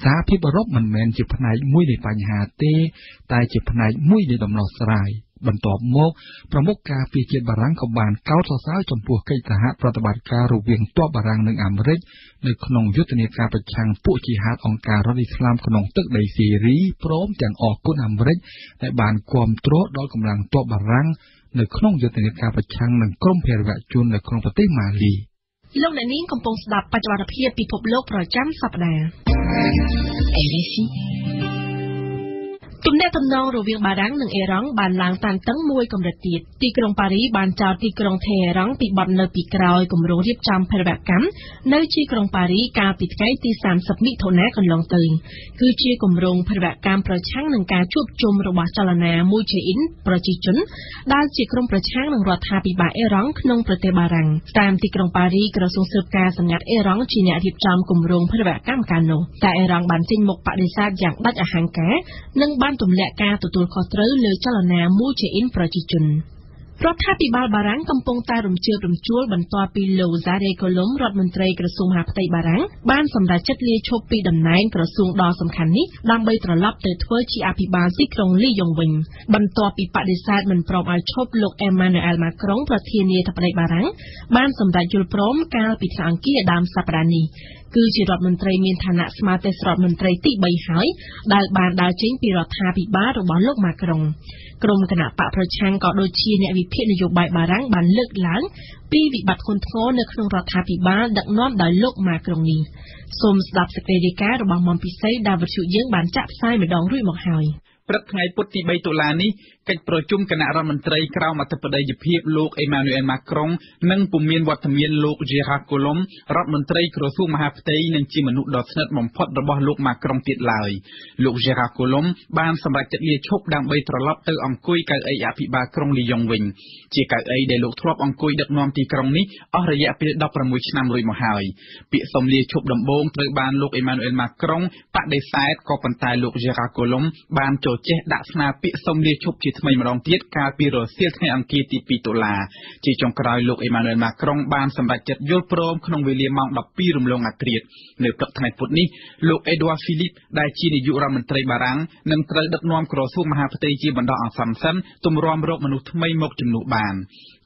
សហភាពអឺរ៉ុបមិនមែនជាផ្នែកមួយនៃបញ្ហាទេតែជាផ្នែកមួយនៃដំណោះស្រាយ បន្ទាប់មកប្រមុខការពារជាតិបារាំងក៏បានកោតសរសើរចំពោះកិច្ចសហប្រតិបត្តិការរវាងទ័ពបារាំងនិងអាមេរិកនៅក្នុងយុទ្ធនាការប្រឆាំងពួកជីហាតអង្គការរដ្ឋឥស្លាមក្នុងទឹកដីស៊ីរីព្រមទាំងអរគុណអាមេរិកដែលបានគាំទ្រដល់កម្លាំងទ័ពបារាំងនៅក្នុងយុទ្ធនាការប្រឆាំងនឹងក្រុមភេរវជននៅក្នុងប្រទេសម៉ាលីលោកអ្នកនាងកំពុងស្ដាប់បច្ចុប្បន្នភាពពិភពលោកប្រចាំសប្តាហ៍ RFI ទំនាក់ទំនងរវាងបារាំងនិងអ៊ីរ៉ង់បានឡើងតានតឹងមួយកម្រិតទៀតទីក្រុងប៉ារីបានចោទទីក្រុងថេហេរ៉ង់ពីបទនៅពីក្រោយគម្រោងរៀបចំភេរវកម្មនៅទីក្រុងប៉ារីកាលពីថ្ងៃទី30មិថុនាកន្លងទៅគឺជាគម្រោងភេរវកម្មប្រឆាំងនឹងការជួបជុំរបស់ចលនាមួយជាអ៊ីនប្រជាជនដែលជាក្រុមប្រឆាំងនឹងរដ្ឋាភិបាលអ៊ីរ៉ង់ក្នុងប្រទេសបារាំងតាមទីក្រុងប៉ារីក្រសួងស៊ើបការសម្ងាត់អ៊ីរ៉ង់ជាអ្នករៀបចំគម្រោងភេរវកម្មកាលនោះតែអ៊ីរ៉ង់បានចេញមុខបដិសេធយ៉ាងដាច់អហង្ការនិងបានទម្លាក់ការទទួលខុសត្រូវលើចលនាមួយជាអ៊ីនប្រជាជនរដ្ឋាភិបាលបារាំងកំពុងតែរំជើបរំជួលបន្ទាប់ពីលោក Zare Colom រដ្ឋមន្ត្រីក្រសួងមហាផ្ទៃបារាំងបានសម្រេចចិត្តលាឈប់ពីតំណែងក្រសួងដ៏សំខាន់នេះដើម្បីត្រឡប់ទៅធ្វើជាអភិបាលទីក្រុងលីយ៉ុងវិញបន្ទាប់ពីបដិសេធមិនព្រមឲ្យឈប់លោក Emmanuel Macron ប្រធានាធិបតីបារាំងបានសម្រេចយល់ព្រមកាលពីថ្ងៃអង្គារដើមសប្តាហ៍នេះគឺជារដ្ឋមន្ត្រីមានឋានៈស្មើតែរដ្ឋមន្ត្រីទី3ហើយដែលបានដើរចេញពីរដ្ឋាភិបាលរបស់លោកម៉ាក្រុងក្រុមគណៈបកប្រឆាំងក៏ដូចជាអ្នកវិភាគនយោបាយបារាំងបានលើកឡើងពីវិបត្តិធ្ងន់ធ្ងរនៅក្នុងរដ្ឋាភិបាលដឹកនាំដោយលោកម៉ាក្រុងនេះសូមស្ដាប់សេចក្តីរាយការណ៍របស់មុំពិសីដែលវិទ្យុយើងបានចាក់ផ្សាយម្ដងរួចមកហើយព្រឹកថ្ងៃពុធទី3តុលានេះកិច្ចប្រជុំគណៈរដ្ឋមន្ត្រីក្រមអធិបតីភាពលោកអេម៉ានូអែលម៉ាក្រុងនិងពុំមានវត្តមានលោក Gérard Collomb រដ្ឋមន្ត្រីក្រសួងមហាផ្ទៃនិងជាមនុស្សដ៏ស្និទ្ធបំផុតរបស់លោកម៉ាក្រុងទៀតឡើយលោក Gérard Collomb បានសម្រេចចិត្តលាឈប់ដើម្បីត្រឡប់ទៅអង្គុយកៅអីអភិបាលក្រុងលីយ៉ុងវិញជាកៅអីដែលលោកធ្លាប់អង្គុយដឹកនាំទីក្រុងនេះអស់រយៈពេល16ឆ្នាំរួចមកហើយពាក្យសុំលាឈប់ដំបូងត្រូវបានលោកអេម៉ានូអែលម៉ាក្រុងបដិសេធក៏ប៉ុន្តែលោក Gérard Collomb បានចូលចេះដាក់ស្នាពាក្យសុំលាឈប់ជាថ្មីម្ដងទៀតកាលពីរសៀលថ្ងៃអង្គារទី2តុលាជាចុងក្រោយលោកអេម៉ានូអែលម៉ាក្រុងបានសម្រេចចិត្តយល់ព្រមក្នុងវេលាម៉ោង 12 រំលងអាធ្រាត្រនៅព្រឹកថ្ងៃពុធនេះលោក Edouard Philippe ដែលជានាយករដ្ឋមន្ត្រីបារាំងនឹងត្រូវដឹកនាំក្រសួងមហាផ្ទៃជាបណ្ដោះអាសន្នសិនទម្រាំរកមនុស្សថ្មីមកជំនួសបាន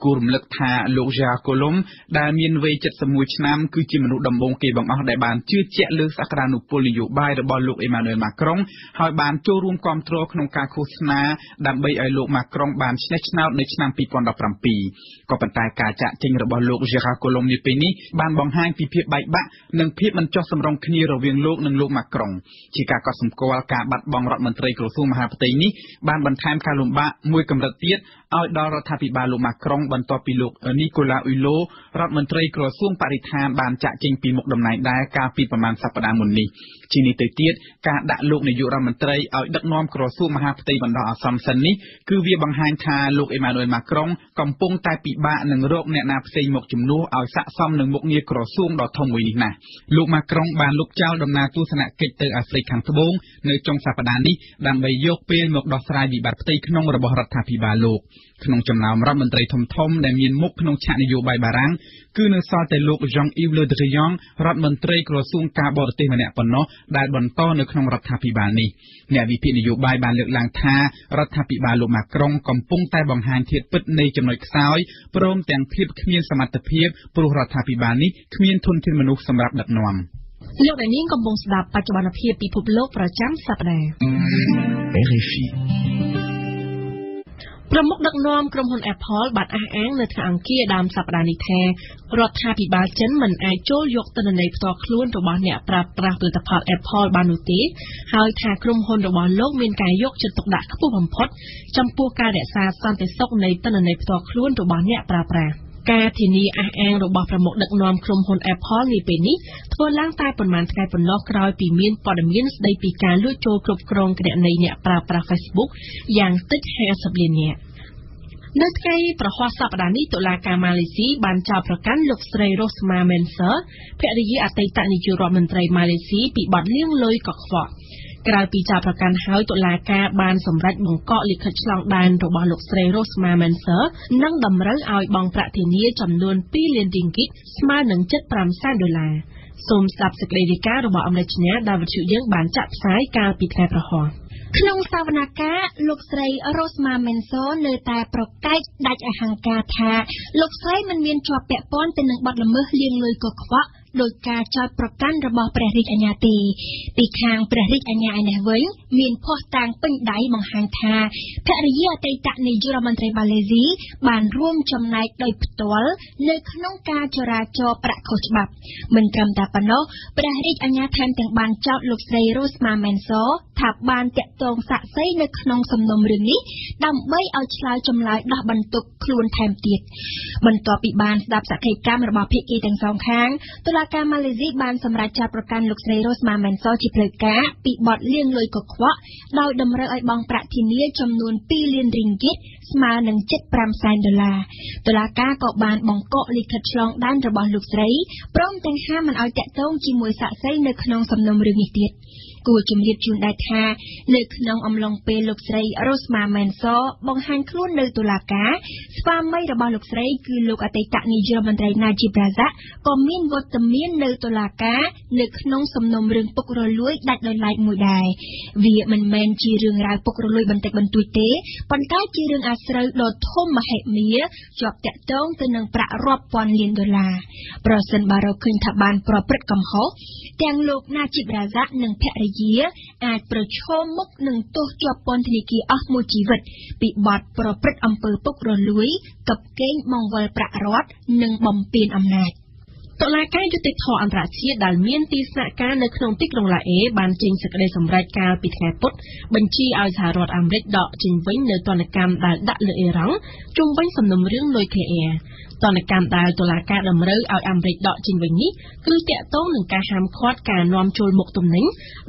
គួររំលឹកថាលោក Gérard Collomb ដែលមានវ័យ71ឆ្នាំគឺជាមនុស្សដំបូងគេបង្អស់ដែលបានជឿជាក់លើសក្តានុពលនយោបាយរបស់លោកអេម៉ានូអែលម៉ាក្រុងហើយបានចូលរួមគាំទ្រក្នុងការឃោសនាដើម្បីឲ្យលោកម៉ាក្រុងបានឈ្នះឆ្នោតនៅឆ្នាំ2017ក៏ប៉ុន្តែការចាក់ចេញរបស់លោក Gérard Collomb នាពេលនេះបានបង្ហាញពីភាពបែកបាក់និងភាពមិនចុះសម្រុងគ្នារវាងលោកនិងលោកម៉ាក្រុងជាការកត់សម្គាល់ការបាត់បង់រដ្ឋមន្ត្រីក្រសួងមហាផ្ទៃនេះបានបន្ថែមការលំបាកមួយកម្រិតទៀតឲ្យដល់រដ្ឋាភិបាលលោកម៉ាក្រុងបន្ទាប់ពីលោក Nicolas Hulot រដ្ឋមន្ត្រីក្រសួងបរិស្ថានបានចាក់ចេញពីមុខតំណែងដែរកាលពីប្រមាណសប្តាហ៍មុននេះជានេះទៅទៀតការដាក់លោកនាយករដ្ឋមន្ត្រីឲ្យដឹកនាំក្រសួងមហាផ្ទៃបណ្ដោះអាសន្នសិននេះគឺវាបង្ហាញថាលោកអេម៉ានូអែលម៉ាក្រុងកំពុងតែពិបាកនឹងរកអ្នកណាផ្សេងមកជំនួសឲ្យស័ក្តិសមនឹងមុខងារក្រសួងដ៏ធំមួយនេះណាស់លោកម៉ាក្រុងបានលុបចោលដំណើរទស្សនកិច្ចទៅអាហ្វ្រិកខាងត្បូងនៅចុងសប្តាហ៍នេះដើម្បីយកពេលមកដោះស្រាយវិបត្តិផ្ទៃក្នុងរបស់រដ្ឋាភិបាលលោកក្នុងចំណោមរដ្ឋមន្ត្រីធំៗដែលមានមុខក្នុងឆាកនយោបាយបារាំងគឺនៅសល់តែលោក Jean-Yves Le Drian រដ្ឋមន្ត្រីក្រសួងការបរទេសម្នាក់ប៉ុណ្ណោះដែលបន្តនៅក្នុងរដ្ឋាភិបាលនេះអ្នកវិភាគនយោបាយបានលើកឡើងថារដ្ឋាភិបាលលោកម៉ាក្រុងកំពុងតែបង្ហាញធាតុពិតនៃចំណុចខ្សោយព្រមទាំងភាពគ្មានសមត្ថភាពព្រោះរដ្ឋាភិបាលនេះគ្មានធនធានមនុស្សសម្រាប់ដឹកនាំលោកអ្នកនាងកំពុងស្ដាប់បច្ចុប្បន្នភាពពិភពលោកប្រចាំសប្តាហ៍ RFIប្រមុខដឹកនាំក្រុមហ៊ុន Apple បានអះអាងនៅថ្ងៃអង្គារដើមសប្តាហ៍នេះថារដ្ឋាភិបាលចិនមិនអាចចូលយកទិន្នន័យផ្ទាល់ខ្លួនរបស់អ្នកប្រើប្រាស់ផលិតផល Apple បាននោះទេហើយថាក្រុមហ៊ុនរបស់លោកមានការយកចិត្តទុកដាក់ខ្ពស់បំផុតចំពោះការរក្សាសន្តិសុខនៃទិន្នន័យផ្ទាល់ខ្លួនរបស់អ្នកប្រើប្រាស់ការធានាអះអាងរបស់ប្រមុខដឹកនាំក្រុមហ៊ុន Apple នាពេលនេះធ្វើឡើងតែប៉ុន្មានថ្ងៃប៉ុណ្ណោះក្រោយពីមានព័ត៌មានស្ដីពីការលួចចូលគ្រប់គ្រងគណនីអ្នកប្រើប្រាស់ Facebook យ៉ាងតិច50លាននាក់នៅថ្ងៃប្រហ័សសប្តាហ៍នេះតុលាការម៉ាឡេស៊ីបានចោទប្រកាន់លោកស្រី Rosmah Mansor ភរិយាអតីតនាយករដ្ឋមន្ត្រីម៉ាឡេស៊ីពីបទលាងលុយកខ្វក់ក្រៅពីចោទប្រកាន់ហើយតុលាការបានសម្រេចបង្កកលិខិតឆ្លងដែនរបស់លោកស្រី Rosmah Mansor និងតម្រូវឲ្យបង់ប្រាក់ធានាចំនួន2លានរីងហ្គីតស្មើនឹង$75 សែនសូមស្ដាប់សេចក្តីរាយការណ៍របស់អមរជញ្ញាដែលវិទ្យុយើងបានចាក់ផ្សាយកាលពីថ្ងៃប្រហ័ស ក្នុងសវនកម្មលោកស្រីរ៉ូសម៉ាមែនសូនៅតែប្រកែកដាច់អហង្ការថាលោកស្រីមិនមានជាប់ពាក់ព័ន្ធទៅនឹងបទល្មើសលាងលុយកខ្វក់ដោយការចោទប្រកាន់របស់ព្រះរាជអាជ្ញាទេពីខាងព្រះរាជអាជ្ញាឯនេះវិញមានភស្តុតាងពេញដៃបង្ហាញថាភរិយាអតីតនាយករដ្ឋមន្ត្រីម៉ាឡេស៊ីបានរួមចំណែកដោយផ្ទាល់នៅក្នុងការចរាចរប្រាក់ខុសច្បាប់មិនត្រឹមតែប៉ុណ្ណោះព្រះរាជអាជ្ញាថែមទាំងបានចោទលោកស្រីរ៉ូសម៉ាមែនសូថាបានតាក់ទងសាក្សីនៅក្នុងសំណុំរឿងនេះដើម្បីឲ្យឆ្លើយចម្លើយដោះបន្ទុកខ្លួនថែមទៀតបន្ទាប់ពីបានស្ដាប់សក្ខីកម្មរបស់ភាគីទាំងសងខាងតុលាការម៉ាឡេស៊ីបានសម្រេចចោទប្រកាន់លោកស្រីរ៉ូសម៉ាមែនសូជាផ្លូវការពីបទលាងលុយកខ្វក់ដោយតម្រូវឲ្យបង់ប្រាក់ធានាចំនួន2លានរីងហ្គីតស្មើនឹង$75 សែនតុលាការក៏បានបង្កក់លិខិតឆ្លងដែនរបស់លោកស្រីព្រមទាំងហាមមិនឲ្យតាក់ទងជាមួយសាក្សីនៅក្នុងសំណុំរឿងនេះទៀតគួរជំរាបជូនដែរថានៅក្នុងអំឡុងពេលលោកស្រីរ៉ូសម៉ាមែនសូបង្ហាញខ្លួននៅតុលាការស្វាមីរបស់លោកស្រីគឺលោកអតីតនាយករដ្ឋមន្ត្រីណាជីបរ៉ាហ្សាក់ក៏មានវត្តមាននៅតុលាការនៅក្នុងសំណុំរឿងពុករលួយដាច់ដោយឡែកមួយដែរវាមិនមែនជារឿងរ៉ាវពុករលួយបន្តិចបន្តួចទេប៉ុន្តែជារឿងអាស្រូវដ៏ធំមហិមាជាប់តាក់ទងទៅនឹងប្រាក់រាប់ពាន់លានដុល្លារប្រសិនបើរកឃើញថាបានប្រព្រឹត្តកំហុសទាំងលោកណាជីបរ៉ាហ្សាក់និងភរិយាអាចប្រឈមមុខនឹងទោសជាប់ពន្ធនាគារអស់មួយជីវិតពីបទប្រព្រឹត្តអំពើពុករលួយកັບកេងបង្វិលប្រាក់រដ្ឋនិងបំពានអំណាចតុលាការយុតិធធម៌អន្តរជាតិដែលមានទីស្នាក់ការនៅក្នុងទីក្រុងឡាអេបានចេញសេចក្តីសម្រេចកាលពីថ្ងៃពុធបញ្ជាឲ្យសហរដ្ឋអាមេរិកដកចេញវិញនូវទណ្ឌកម្មដែលដាក់លើអ៊ីរ៉ង់ជុំវិញសំណុំរឿងនុយក្លេអ៊ែរទណ្ឌកម្មដែលតុលាការតម្រូវឲ្យអាមេរិកដកចេញវិញនេះគឺទាក់ទងនឹងការហាមឃាត់ការនាំចូលមុខទំនិញ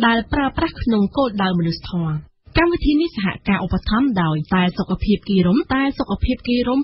ដែលប្រើប្រាស់ក្នុងគោលដៅមនុស្សធម៌កម្មវិធីនេះសហការឧបត្ថម្ភដោយតែសុខភាពគីរុំ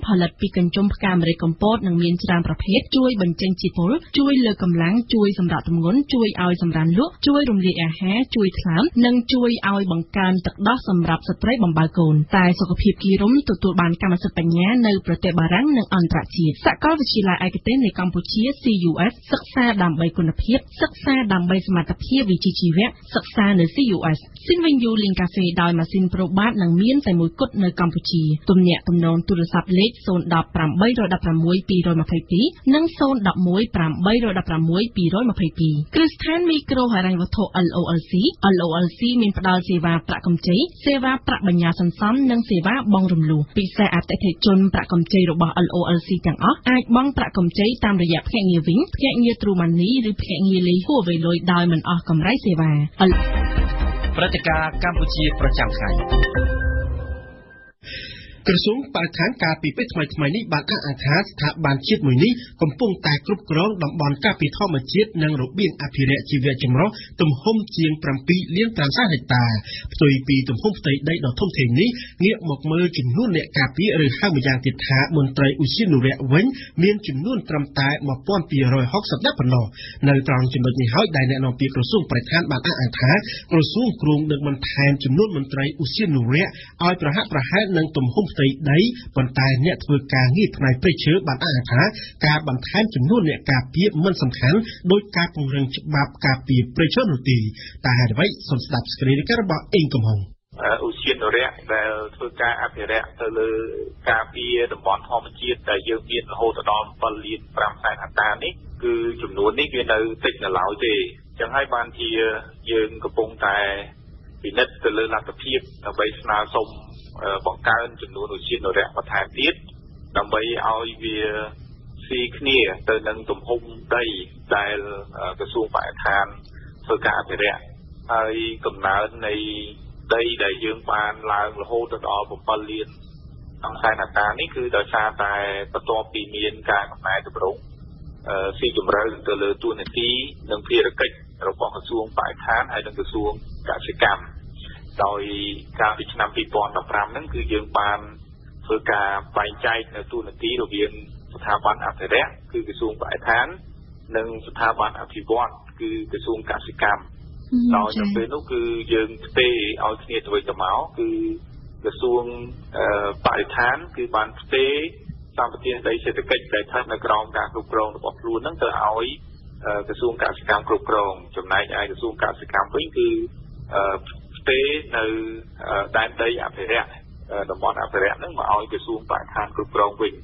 ផលិតពីកញ្ចុំផ្កាម្រេចកំពតនិងមានច្រើនប្រភេទជួយបញ្ចេញជាតិពុលជួយលើកកម្លាំងជួយសម្រាកទម្ងន់ជួយឲ្យសម្រានលក់ជួយរំលាយអាហារជួយថ្លើមនិងជួយឲ្យបង្កើនទឹកដោះសម្រាប់ស្ត្រីបំបៅកូនតែសុខភាពគីរុំទទួលបានកម្មសិទ្ធិបញ្ញានៅប្រទេសបារាំងនិងអន្តរជាតិសាកលវិទ្យាល័យឯកទេសនៃកម្ពុជា CUS សិក្សាដើម្បីគុណភាពសិក្សាដើម្បីសមត្ថភាពវិជ្ជាជីវៈសិក្សានៅ CUS ស៊ីនវិញយូលីងកាហ្វេដោយម៉ាស៊ីនប្រូបាតនឹងមានតែមួយគត់នៅកម្ពុជាទំនាក់ទំនងទូរស័ព្ទលេខ010 816 222និង011 816 222គ្រឹះស្ថានមីក្រូហិរញ្ញវត្ថុ LOLC មានផ្ដល់សេវាប្រាក់កម្ចីសេវាប្រាក់បញ្ញើសន្សំនិងសេវាបង់រំលោះពិសេសអតិថិជនប្រាក់កម្ចីរបស់ LOLC ទាំងអស់អាចបង់ប្រាក់កម្ចីតាមរយៈភ្នាក់ងារវិញភ្នាក់ងារ True Money ឬភ្នាក់ងារលេខហួសអ្វីលុយដោយមិនអស់កម្រៃសេវាព្រឹត្តិការណ៍កម្ពុជាប្រចាំថ្ងៃក្រសួងបរិស្ថានកាលពីពេលថ្មីៗនេះបានអះអាងថាស្ថាប័នជាតិមួយនេះកំពុងតែគ្រប់គ្រងតំបន់ការពារធម្មជាតិនិងរបៀងអភិរក្សជីវៈចម្រុះទំហំជាង7លាន500,000ហិកតាផ្ទុយពីទំហំផ្ទៃដីដ៏ធំធេងនេះងាកមកមើលចំនួនអ្នកការពារឬហៅម្យ៉ាងទៀតថាមន្ត្រីឧទ្យានុរក្សវិញមានចំនួនត្រឹមតែ1260នាក់ប៉ុណ្ណោះនៅត្រង់ចំណុចនេះហើយដែលអ្នកនាំពាក្យក្រសួងបរិស្ថានបានអះអាងថាក្រសួងគ្រោងនឹងបន្ថែមចំនួនមន្ត្រីឧទ្យានុរក្សឲ្យប្រហាក់ប្រហែលនឹងទំហំផ្ទៃដីប៉ុន្តែអ្នកធ្វើការងារផ្នែកព្រៃឈើបានអះអាងថាការបន្ថែមចំនួនអ្នកការពារមិនសំខាន់ដោយការពង្រឹងច្បាប់ការពារព្រៃឈើនោះទេតែហេតុអ្វីសូមស្ដាប់ស្រីរបស់អេងកំហុងឧទ្យានុរក្សដែលធ្វើការអភិរក្សទៅលើការពារតំបន់ធម្មជាតិដែលយើងមានរហូតដល់7លាន500,000ហិកតានេះគឺចំនួននេះវានៅតិចនៅឡើយទេអញ្ចឹងហើយបានជាយើងកំពុងតែពិនិត្យទៅលើលទ្ធភាពដើម្បីស្នើសុំបង្កើនចំនួនឧទ្យានុរក្សបន្ថែមទៀតដើម្បីឲ្យវាស៊ីគ្នាទៅនឹងទំហំដីដែលក្រសួងបរិស្ថានធ្វើការអភិរក្សហើយកំណើននៃដីដែលយើងបានឡើងរហូតដល់7លាន500,000ហិកតានេះគឺដោយសារតែបន្ទាប់ពីមានការកំណែតម្រង់ស៊ីជម្រៅទៅលើទួលនីតិនិងភារកិច្ចរបស់ក្រសួងបរិស្ថានហើយនិងក្រសួងកសិកម្មដោយកាលពីឆ្នាំ2015ហ្នឹងគឺយើងបានធ្វើការបែងចែកនៅទូនាទីរវាងស្ថាប័នអភិរក្សគឺក្រសួងបរិស្ថាននិងស្ថាប័នអភិវឌ្ឍគឺក្រសួងកសិកម្មដោយនៅពេលនោះគឺយើងផ្ទេរឲ្យគ្នាទៅវិញទៅមកគឺក្រសួងបរិស្ថានគឺបានផ្ទេរសម្បត្តិដីសេដ្ឋកិច្ចដែលស្ថិតនៅក្រោមការគ្រប់គ្រងរបស់ខ្លួនហ្នឹងទៅឲ្យក្រសួងកសិកម្មគ្រប់គ្រងចំណែកឯក្រសួងកសិកម្មវិញគឺផ្ ទេនៅដែនដីអភិរក្សតំបន់អភិរក្សហ្នឹងមកឲ្យក្រសួងបរិស្ថានគ្រប់គ្រងវិញ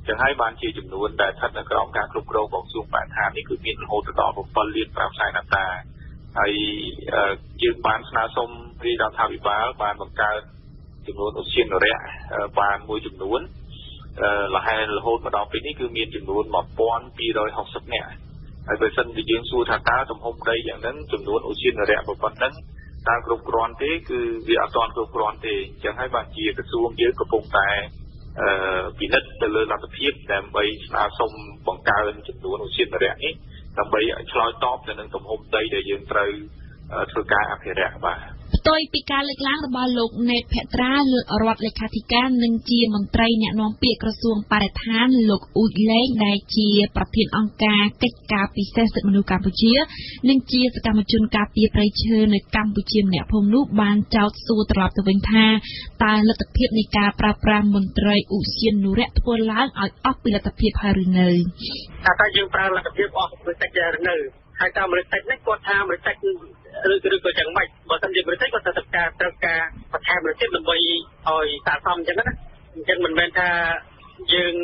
ចឹងហើយបានជាចំនួនដែលស្ថិតនៅក្រោមការគ្រប់គ្រងរបស់ក្រសួងបរិស្ថាននេះគឺមានរហូតដល់7លាន5សែនហិកតាហើយយើងបានស្នើសុំរាជរដ្ឋាភិបាលបានបង្កើតចំនួនឧទ្យានុរក្សបានមួយចំនួនរហែលរហូតមកដល់ពេលនេះគឺមានចំនួន1260នាក់ហើយបើសិនជាយើងសួរថាតើទំហំដីយ៉ាងហ្នឹងចំនួនឧទ្យានុរក្សប៉ុណ្ណឹងតើគ្រប់គ្រាន់ទេគឺវាអត់ទាន់គ្រប់គ្រាន់ទេអញ្ចឹងហើយបានជាក្រសួងយើងកំពុងតែពិនិត្យទៅលើលទ្ធភាពដើម្បីស្នើសុំបង្កើនចំនួនឧទ្យានុរក្សនេះដើម្បីឲ្យឆ្លើយតបទៅនឹងទំហំដីដែលយើងត្រូវធ្វើការអភិរក្សបាទផ្ទុយពីការលើកឡើងរបស់លោកណេតភត្រារដ្ឋលេខាធិការនិងជាមន្ត្រីអ្នកនាំពាក្យក្រសួងបរិស្ថានលោកអ៊ូចលេងដែលជាប្រធានអង្គការកិច្ចការពិសេសសិទ្ធិមនុស្សកម្ពុជានិងជាសកម្មជនការពារព្រៃឈើនៅកម្ពុជាម្នាក់ផងនោះបានចោទសួរត្រឡប់ទៅវិញថាតើលទ្ធភាពនៃការប្រើប្រាស់មន្ត្រីឧទ្យានុរក្សធ្វើឡើងឲ្យអស់ពីលទ្ធភាពហើយឬនៅតែយើងប្រើលទ្ធភាពអស់ពីតិចឬនៅហើយតាមរយៈតិចនេះគាត់ថារយៈតិចឬក៏យ៉ាងម៉េចបើសិនជាប្រទេសគាត់ត្រូវការបន្ថែមរយៈដើម្បីឲ្យស័ក្តិសមអញ្ចឹងណាអញ្ចឹងមិនមែនថាយើង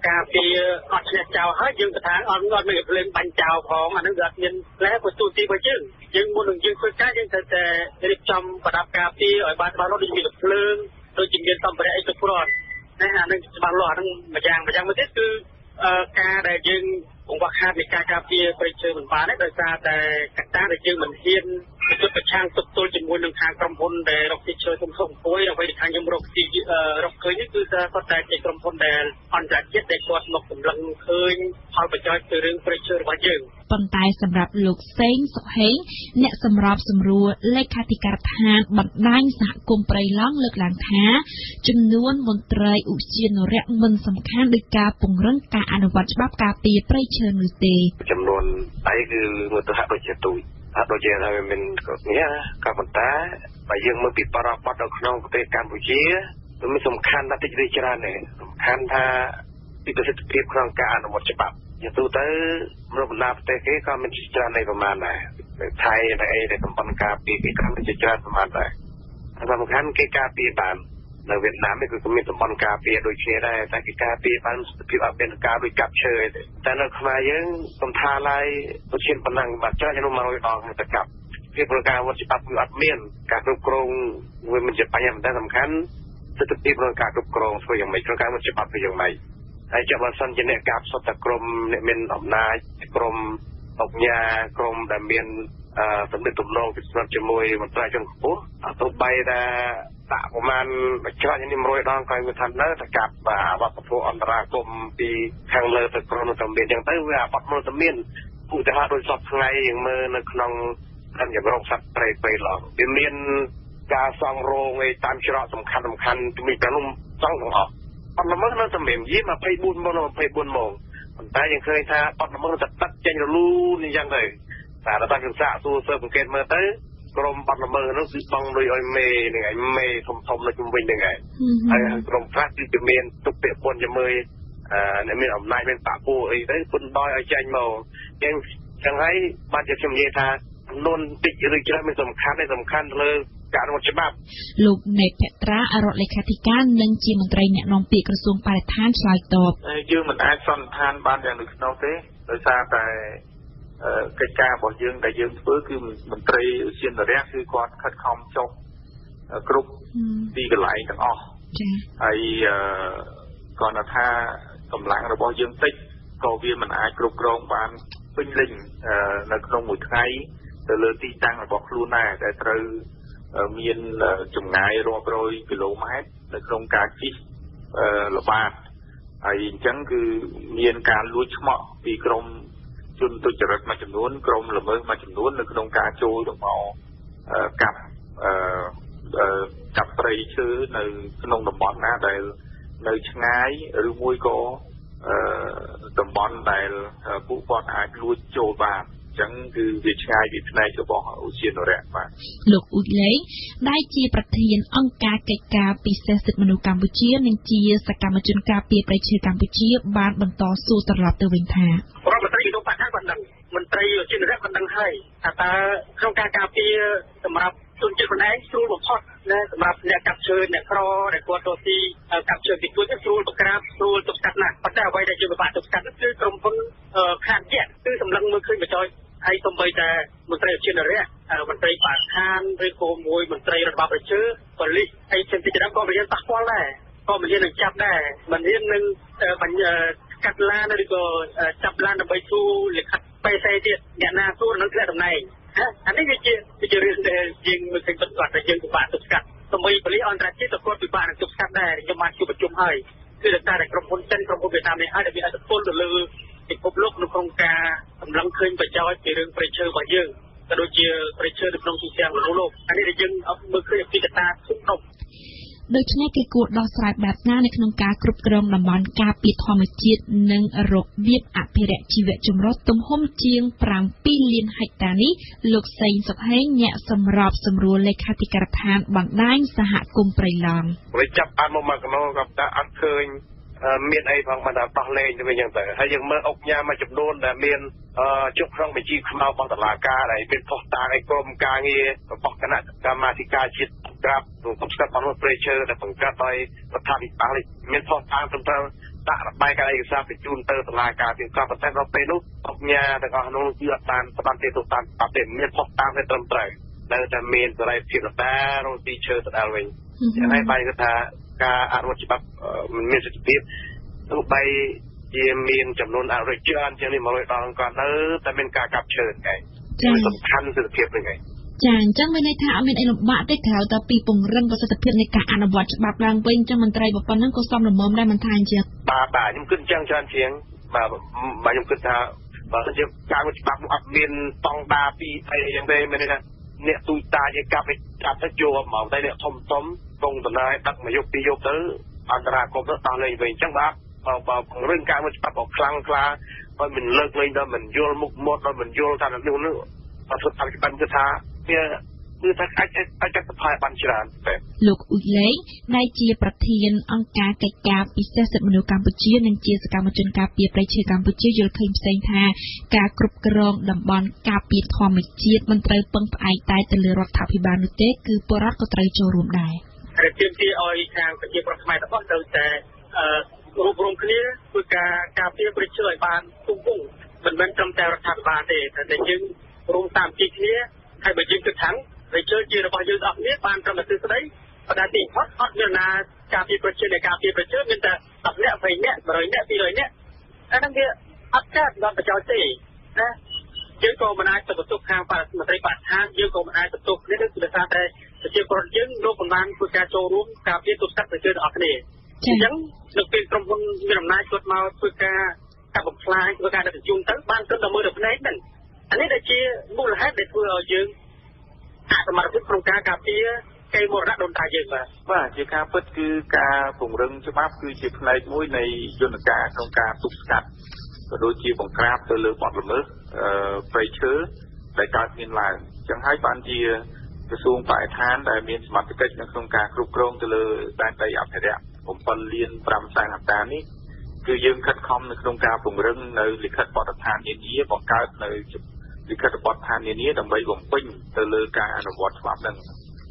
ការពារអត់ឈ្នះចោលហើយយើងថាអត់មានភ្លើងបាញ់ចោលផងអានឹងវាអត់មានផ្លែក៏ទូទីរបស់យើងមុននឹងយើងធ្វើការយើងត្រូវតែរៀបចំប្រដាប់ការពារឲ្យបានច្បាស់លាស់ដូចមានភ្លើងដូចជាមានសម្ភារៈអីគ្រប់គ្រាន់ណាអានឹងច្បាស់លាស់អានឹងម្យ៉ាងមួយទៀតគឺការដែលយើងបង្វឹកហាត់នៃការការពារព្រៃឈើមិនបានទេដោយសារតែកត្តាដែលយើងមិនហ៊ានប្រឆាំងទប់ទល់ជាមួយនឹងខាងក្រុមហ៊ុនដែលរកស៊ីឈើធំៗមួយអ្វីដែលខាងខ្ញុំរកឃើញនេះគឺគាត់តែជាក្រុមហ៊ុនដែលអន្តរជាតិដែលគាត់មកសម្លឹងឃើញផលប្រយោជន៍ពីរឿងព្រៃឈើរបស់យើងប៉ុន្តែសម្រាប់លោកសេងសុហេងអ្នកសម្របសម្រួលលេខាធិការដ្ឋានបណ្ដាញសហគមន៍ព្រៃឡង់លើកឡើងថាចំនួនមន្ត្រីឧទ្យានុរក្សមិនសំខាន់ដោយការពង្រឹងការអនុវត្តច្បាប់ការពារព្រៃឈើនោះទេចំនួនដៃគឺមួយទៅហាក់ដូចជាទូចហាក់ដូចជាថាមាននេះក៏ប៉ុន្តែបើយើងមើលពីបរិបទនៅក្នុងប្រទេសកម្ពុជាវាមានសំខាន់ណាស់តិចឬច្រើនទេសំខាន់ថាពីប្រសិទ្ធភាពក្នុងការអនុវត្តច្បាប់ជាទូទៅមនុស្សបណ្ដាប្រទេសគេក៏មានច្រើននៃប្រមាណដែរថៃនៅអីដែលសម្ព័ន្ធការពារគេក៏មានច្រើនប្រមាណដែរសំខាន់គេការពារបាននៅវៀតណាមនេះគឺមានសម្ព័ន្ធការពារដូចគ្នាដែរតែគេការពារបានសិទ្ធិភាពអភិរក្សការដូចកាប់ឈើទេតែនៅខ្មែរយើងសំថាឡើយដូចជាប៉ុណ្ណឹងបាត់ច្រើនjenom100ដងទៅកាប់ពីប្រការវត្តច្បាប់គឺអត់មានការគ្រប់គ្រងវាមិនជាបញ្ហាតែសំខាន់សិទ្ធិភាពក្នុងការគ្រប់គ្រងធ្វើយ៉ាងម៉េចក្នុងការវត្តច្បាប់ធ្វើយ៉ាងម៉េចហើយចាំបើសិនជាអ្នកកាប់សុទ្ធតែក្រុមអ្នកមានអំណាចក្រុមអង្គការក្រុមដែលមានទំនាក់ទំនងជាមួយមន្ត្រីជាន់ខ្ពស់ទោះបីថាដាក់ប្រមាណច្រើននេះ100ដងក៏វាថានៅតែកាប់វត្តពូអន្តរាគមពីខាងលើទៅក្រុមទៅមានអញ្ចឹងទៅវាអត់មកទៅមានឧទាហរណ៍ដូចសពថ្ងៃយើងមើលនៅក្នុងតាមយ៉ាងរកសត្វព្រៃឡងវាមានការសង់រោងឯតាមច្រកសំខាន់ជំនាញទាំងនោះសង់ទាំងអស់ប៉ុន្តែមើលនៅតែមាន24ម៉ោងប៉ុន្តែយើងឃើញថាប៉ុន្តែមើលតែទឹកចេញរលូនអញ្ចឹងទៅតែដល់យើងសាកសួរសើសង្កេតមើលទៅក្រុមបាត់ល្មើសនោះគឺបង់លុយឲ្យមេនឹងឯងមេធំនៅជុំវិញនឹងឯងហើយក្រុមខ្លះគឺមានទុកពាក្យពន្ធជាមួយអ្នកមានអំណាចមានបាក់ពូអីទៅពន្ធដោយឲ្យចាញ់មកអញ្ចឹងហើយបានជាខ្ញុំនិយាយថាចំនួនតិចឬច្រើនមានសំខាន់លើការអនុវត្តច្បាប់លោកណេតភត្រារដ្ឋលេខាធិការនិងជាមន្ត្រីអ្នកនាំពាក្យក្រសួងបរិស្ថានឆ្លើយតបយើងមិនអាចសន្និដ្ឋានបានយ៉ាងដូចនោះទេដោយសារតែកិច្ចការរបស់យើងដែលយើងធ្វើគឺមន្ត្រីឧទ្យានុរក្សគឺគាត់ខិតខំចុះគ្រប់ទីកន្លែងទាំងអស់ហើយគាត់ថាកម្លាំងរបស់យើងតិចក៏វាមិនអាចគ្រប់គ្រងបានពេញលេញនៅក្នុងមួយថ្ងៃទៅលើទីតាំងរបស់ខ្លួនដែរដែលត្រូវមានចម្ងាយរាប់រយគីឡូម៉ែត្រនៅក្នុងការជិះល្បាតហើយអញ្ចឹងគឺមានការលួចឆ្មក់ពីក្រុមជនទុច្ចរិតមួយចំនួនក្រុមល្មើសមួយចំនួននៅក្នុងការចូលទៅមកកាប់ព្រៃឈើនៅក្នុងតំបន់ណាដែលនៅឆ្ងាយឬមួយក៏តំបន់ដែលពួកគាត់អាចលួចចូលបានអញ្ចឹងគឺវាឆ្ងាយពីផ្នែករបស់ឧទ្យានុរក្សបាទលោកអ៊ូចលេងដែលជាប្រធានអង្គការកិច្ចការពិសេសសិទ្ធិមនុស្សកម្ពុជានិងជាសកម្មជនការពារព្រៃឈើកម្ពុជាបានបន្តសួរត្រឡប់ទៅវិញថារដ្ឋមន្ត្រីក្នុងបរិស្ថានបានដឹងមន្ត្រីឧទ្យានុរក្សបានដឹងហើយថាតើក្នុងការការពារសម្រាប់ ជនជាតិខ្លួនឯងស្រួលបំផុតណាសម្រាប់អ្នកកាប់ឈើអ្នកក្រដែលគាត់ទៅទីកាប់ឈើទីទួលស្រួលបក្រាបស្រួលទប់ស្កាត់ណាស់ប៉ុន្តែអ្វីដែលយើងពិបាកទប់ស្កាត់គឺក្រុមហ៊ុនខាតយៈគឺសម្លឹងមើលឃើញបញ្ចុយហើយសូម្បីតែមន្ត្រីឧទ្យានុរក្សមន្ត្រីបរិស្ថានឬក៏មួយមន្ត្រីរដ្ឋបាលប្រជាប៉ូលីសហើយផ្សេងទៀតក៏មានប៉ះពាល់ដែរក៏មាននឹងចាប់ដែរមិនមាននឹងកាត់ឡានឬក៏ចាប់ឡានដើម្បីទូលិខិតPCទៀតអ្នកណាទូនឹងធ្លាក់តំណែងអានេះវាជារឿងដែលយើងមើលឃើញពិតប្រាកដតែយើងពិបាកទប់ស្កាត់សូម្បីប៉ូលីសអន្តរជាតិក៏គាត់ពិបាកនឹងទប់ស្កាត់ដែរខ្ញុំបានជួបប្រជុំហើយគឺដោយសារតែក្រុមហ៊ុនចិនក្រុមហ៊ុនវៀតណាមនេះហើយដែលមានអធិបុលទៅលើពិភពលោកនៅក្នុងការសម្លឹងឃើញបញ្ចោតពីរឿងប្រៃឈើរបស់យើងក៏ដូចជាប្រៃឈើនៅក្នុងទូទាំងលោកអានេះដែលយើងមើលឃើញពីកត្តាធំធំដូច្នេះគឺគួរដោះស្រាយបែបណានៅក្នុងការគ្រប់គ្រងតំបន់ការពារធម្មជាតិនិងរបៀបអភិរក្សជីវៈចម្រុះទំហំជាង7 លានហិកតានេះលោកសេងសុខហេងអ្នកសម្របសម្រួលលេខាធិការដ្ឋានបណ្ដាញសហគមន៍ព្រៃឡង់វិញចាប់បានមកកណ្ដោក៏តែអត់ឃើញមានអីផងមិនដល់ដោះលែងទៅវិញចឹងទៅហើយយើងមើលអុកញ៉ាមួយចំនួនដែលមានជុកក្នុងបញ្ជីខ្មៅរបស់តុលាការដែលមានផុសតាងឯក្រមការងាររបស់គណៈកម្មាធិការជាតិក្រាបទប់ស្កាត់បំប្រៃឈើដែលបង្កើតដោយរដ្ឋាភិបាលមានផុសតាងត្រឹមត្រូវដាក់របាយការណ៍ឯកសារបញ្ជូនទៅតុលាការទាំងក៏ប៉ុន្តែដល់ពេលនោះអុកញ៉ាទាំងអស់នោះគឺអត់បានស្ដាប់ទេទៅតាមច្បាប់ទេមានផុសតាងតែត្រឹមត្រូវនៅតែមានសេរីភាពដែររស់ទីឈើដដែលវិញយ៉ាងណាបាយគឺថាការអនុវត្តច្បាប់មិនមានសិទ្ធិភាពទោះបីជាមានចំនួនអរិយច្រើនជាងនេះ100ដងក៏នៅតែមានការកាប់ឈើដែរវាសំខាន់សិទ្ធិភាពហ្នឹងឯងចាអញ្ចឹងមានន័យថាអត់មានអីលំបាកទេក្រៅតែពីពង្រឹងប្រសិទ្ធភាពនៃការអនុវត្តច្បាប់ឡើងវិញអញ្ចឹងមន្ត្រីប៉ុណ្ណឹងក៏សមល្មមដែរមិនថាអញ្ចឹងបាទខ្ញុំគិតអញ្ចឹងច្រើនជាងបាទខ្ញុំគិតថាបើជាការច្បាប់អត់មានស្តង់ដារពីអីយ៉ាងទេមានន័យថាអ្នកទូតាយកាប់ទៅយកមកតែអ្នកធំកងតំណែងដឹកមកយកពីយកទៅអន្តរាគមន៍ទៅតោះលេងវិញអញ្ចឹងបាទបើពង្រឹងការមួយច្បាប់អខ្លាំងក្លាបើមិនលើកលែងដល់មិនយល់មុខមាត់ដល់មិនយល់ថានេះនោះអត់ធ្វើតាមច្បាប់គឺថាគឺថាអាចកាត់បន្ថយបានច្រើនតែលោកអ៊ុយលេងដែលជាប្រធានអង្គការកិច្ចការពិសេសសិទ្ធិមនុស្សកម្ពុជានិងជាសកម្មជនការពារព្រៃឈើកម្ពុជាយល់ឃើញផ្សេងថាការគ្រប់គ្រងតំបន់ការពារធម្មជាតិមិនត្រូវពឹងផ្អែកតែទៅលើរដ្ឋាភិបាលនោះទេគឺពលរដ្ឋក៏ត្រូវចូលរួមដែរហើយទាមទារឲ្យខាងប្រជាប្រដ្ឋខ្មែរទាំងអស់ត្រូវតែរួមរំគ្នាធ្វើការពារព្រៃឈើឲ្យបានគង់វង្សមិនមែនត្រឹមតែរដ្ឋាភិបាលទេតែយើងរួមតាមជីគ្នាហើយបើយើងគិតថាព្រៃឈើជារបស់យើងអស់គ្នាបានត្រឹមតែស្ដីប៉ុន្តែទីអត់មានណាការពារព្រៃឈើនៃការពារព្រៃឈើមានតែ10នាក់20នាក់100នាក់200នាក់អាហ្នឹងវាអត់កើតដល់ប្រយោជន៍ទេណាយើងក៏មិនអាចទៅបន្ទប់ខាងបរិស្ថានមន្ត្រីបរិស្ថានយើងក៏មិនអាចបន្ទប់គ្នាគឺដោយសារតែប្រជាពលរដ្ឋយើងលោកមិនបានធ្វើការចូលរួមការពារទប់ស្កាត់ព្រៃឈើទាំងអស់គ្នាអញ្ចឹងនៅពេលក្រុមហ៊ុនមានអំណាចគាត់មកធ្វើការកាប់បំផ្លាញធ្វើការដឹកជញ្ជូនទៅបានគិតដល់មើលដល់ភ្នែកហ្នឹងអានេះដែលជាមូលហេតុដែលធ្វើឲ្យយើងអសមត្ថភាពក្នុងការការពារកេរមរណៈដូនតាយើងបាទជាការពិតគឺការពង្រឹងច្បាប់គឺជាផ្នែកមួយនៃយន្តការក្នុងការទប់ស្កាត់ក៏ដូចជាបង្ក្រាបទៅលើបទល្មើសព្រៃឈើដែលកើតមានឡើងអញ្ចឹងហើយបានជាក្រសួងបរិស្ថានដែលមានសមត្ថកិច្ចនៅក្នុងការគ្រប់គ្រងទៅលើដែនដីអភិរក្ស7លាន5សែនហិកតានេះគឺយើងខិតខំនៅក្នុងការពង្រឹងនៅលិខិតបទដ្ឋាននានាបង្កើតនៅលិខិតបទដ្ឋាននានាដើម្បីបំពេញទៅលើការអនុវត្តច្បាប់នឹង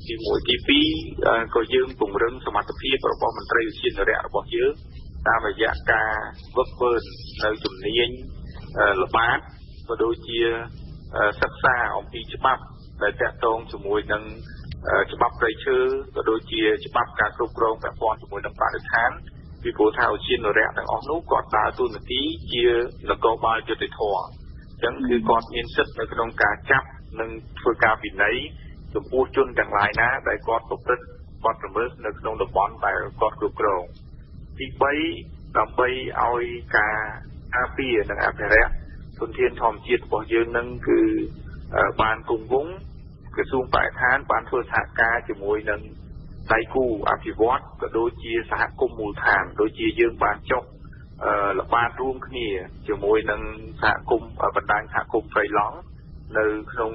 ទី1ទី2ក៏យើងពង្រឹងសមត្ថភាពរបស់មន្ត្រីឧទ្យានុរក្សរបស់យើងតាមរយៈការវឹកវើនៅជំនាញល្បាតក៏ដូចជាសិក្សាអំពីច្បាប់ដែលទាក់ទងជាមួយនឹងច្បាប់ព្រៃឈើក៏ដូចជាច្បាប់ការគ្រប់គ្រងពាក់ព័ន្ធជាមួយនឹងបរិស្ថានពីព្រោះថាឧទ្យានុរក្សទាំងអស់នោះគាត់ដើរតួនាទីជានគរបាលយុត្តិធម៌អញ្ចឹងគឺគាត់មានសិទ្ធិនៅក្នុងការចាប់និងធ្វើការពិន័យចំពោះជនទាំងឡាយណាដែលគាត់ប្រព្រឹត្តបទល្មើសនៅក្នុងតំបន់ដែលគាត់គ្រប់គ្រងទី3ដើម្បីឲ្យការការពារនិងអភិរក្សធនធានធម្មជាតិរបស់យើងនឹងគឺបានគង់វង្សក្រសួងបរិស្ថានបានធ្វើសហការជាមួយនឹងដៃគូអភិវឌ្ឍក៏ដូចជាសហគមន៍មូលដ្ឋានដូចជាយើងបានចុះល្បាតរួមគ្នាជាមួយនឹងសហគមន៍បណ្ដាញសហគមន៍ព្រៃឡង់នៅក្នុង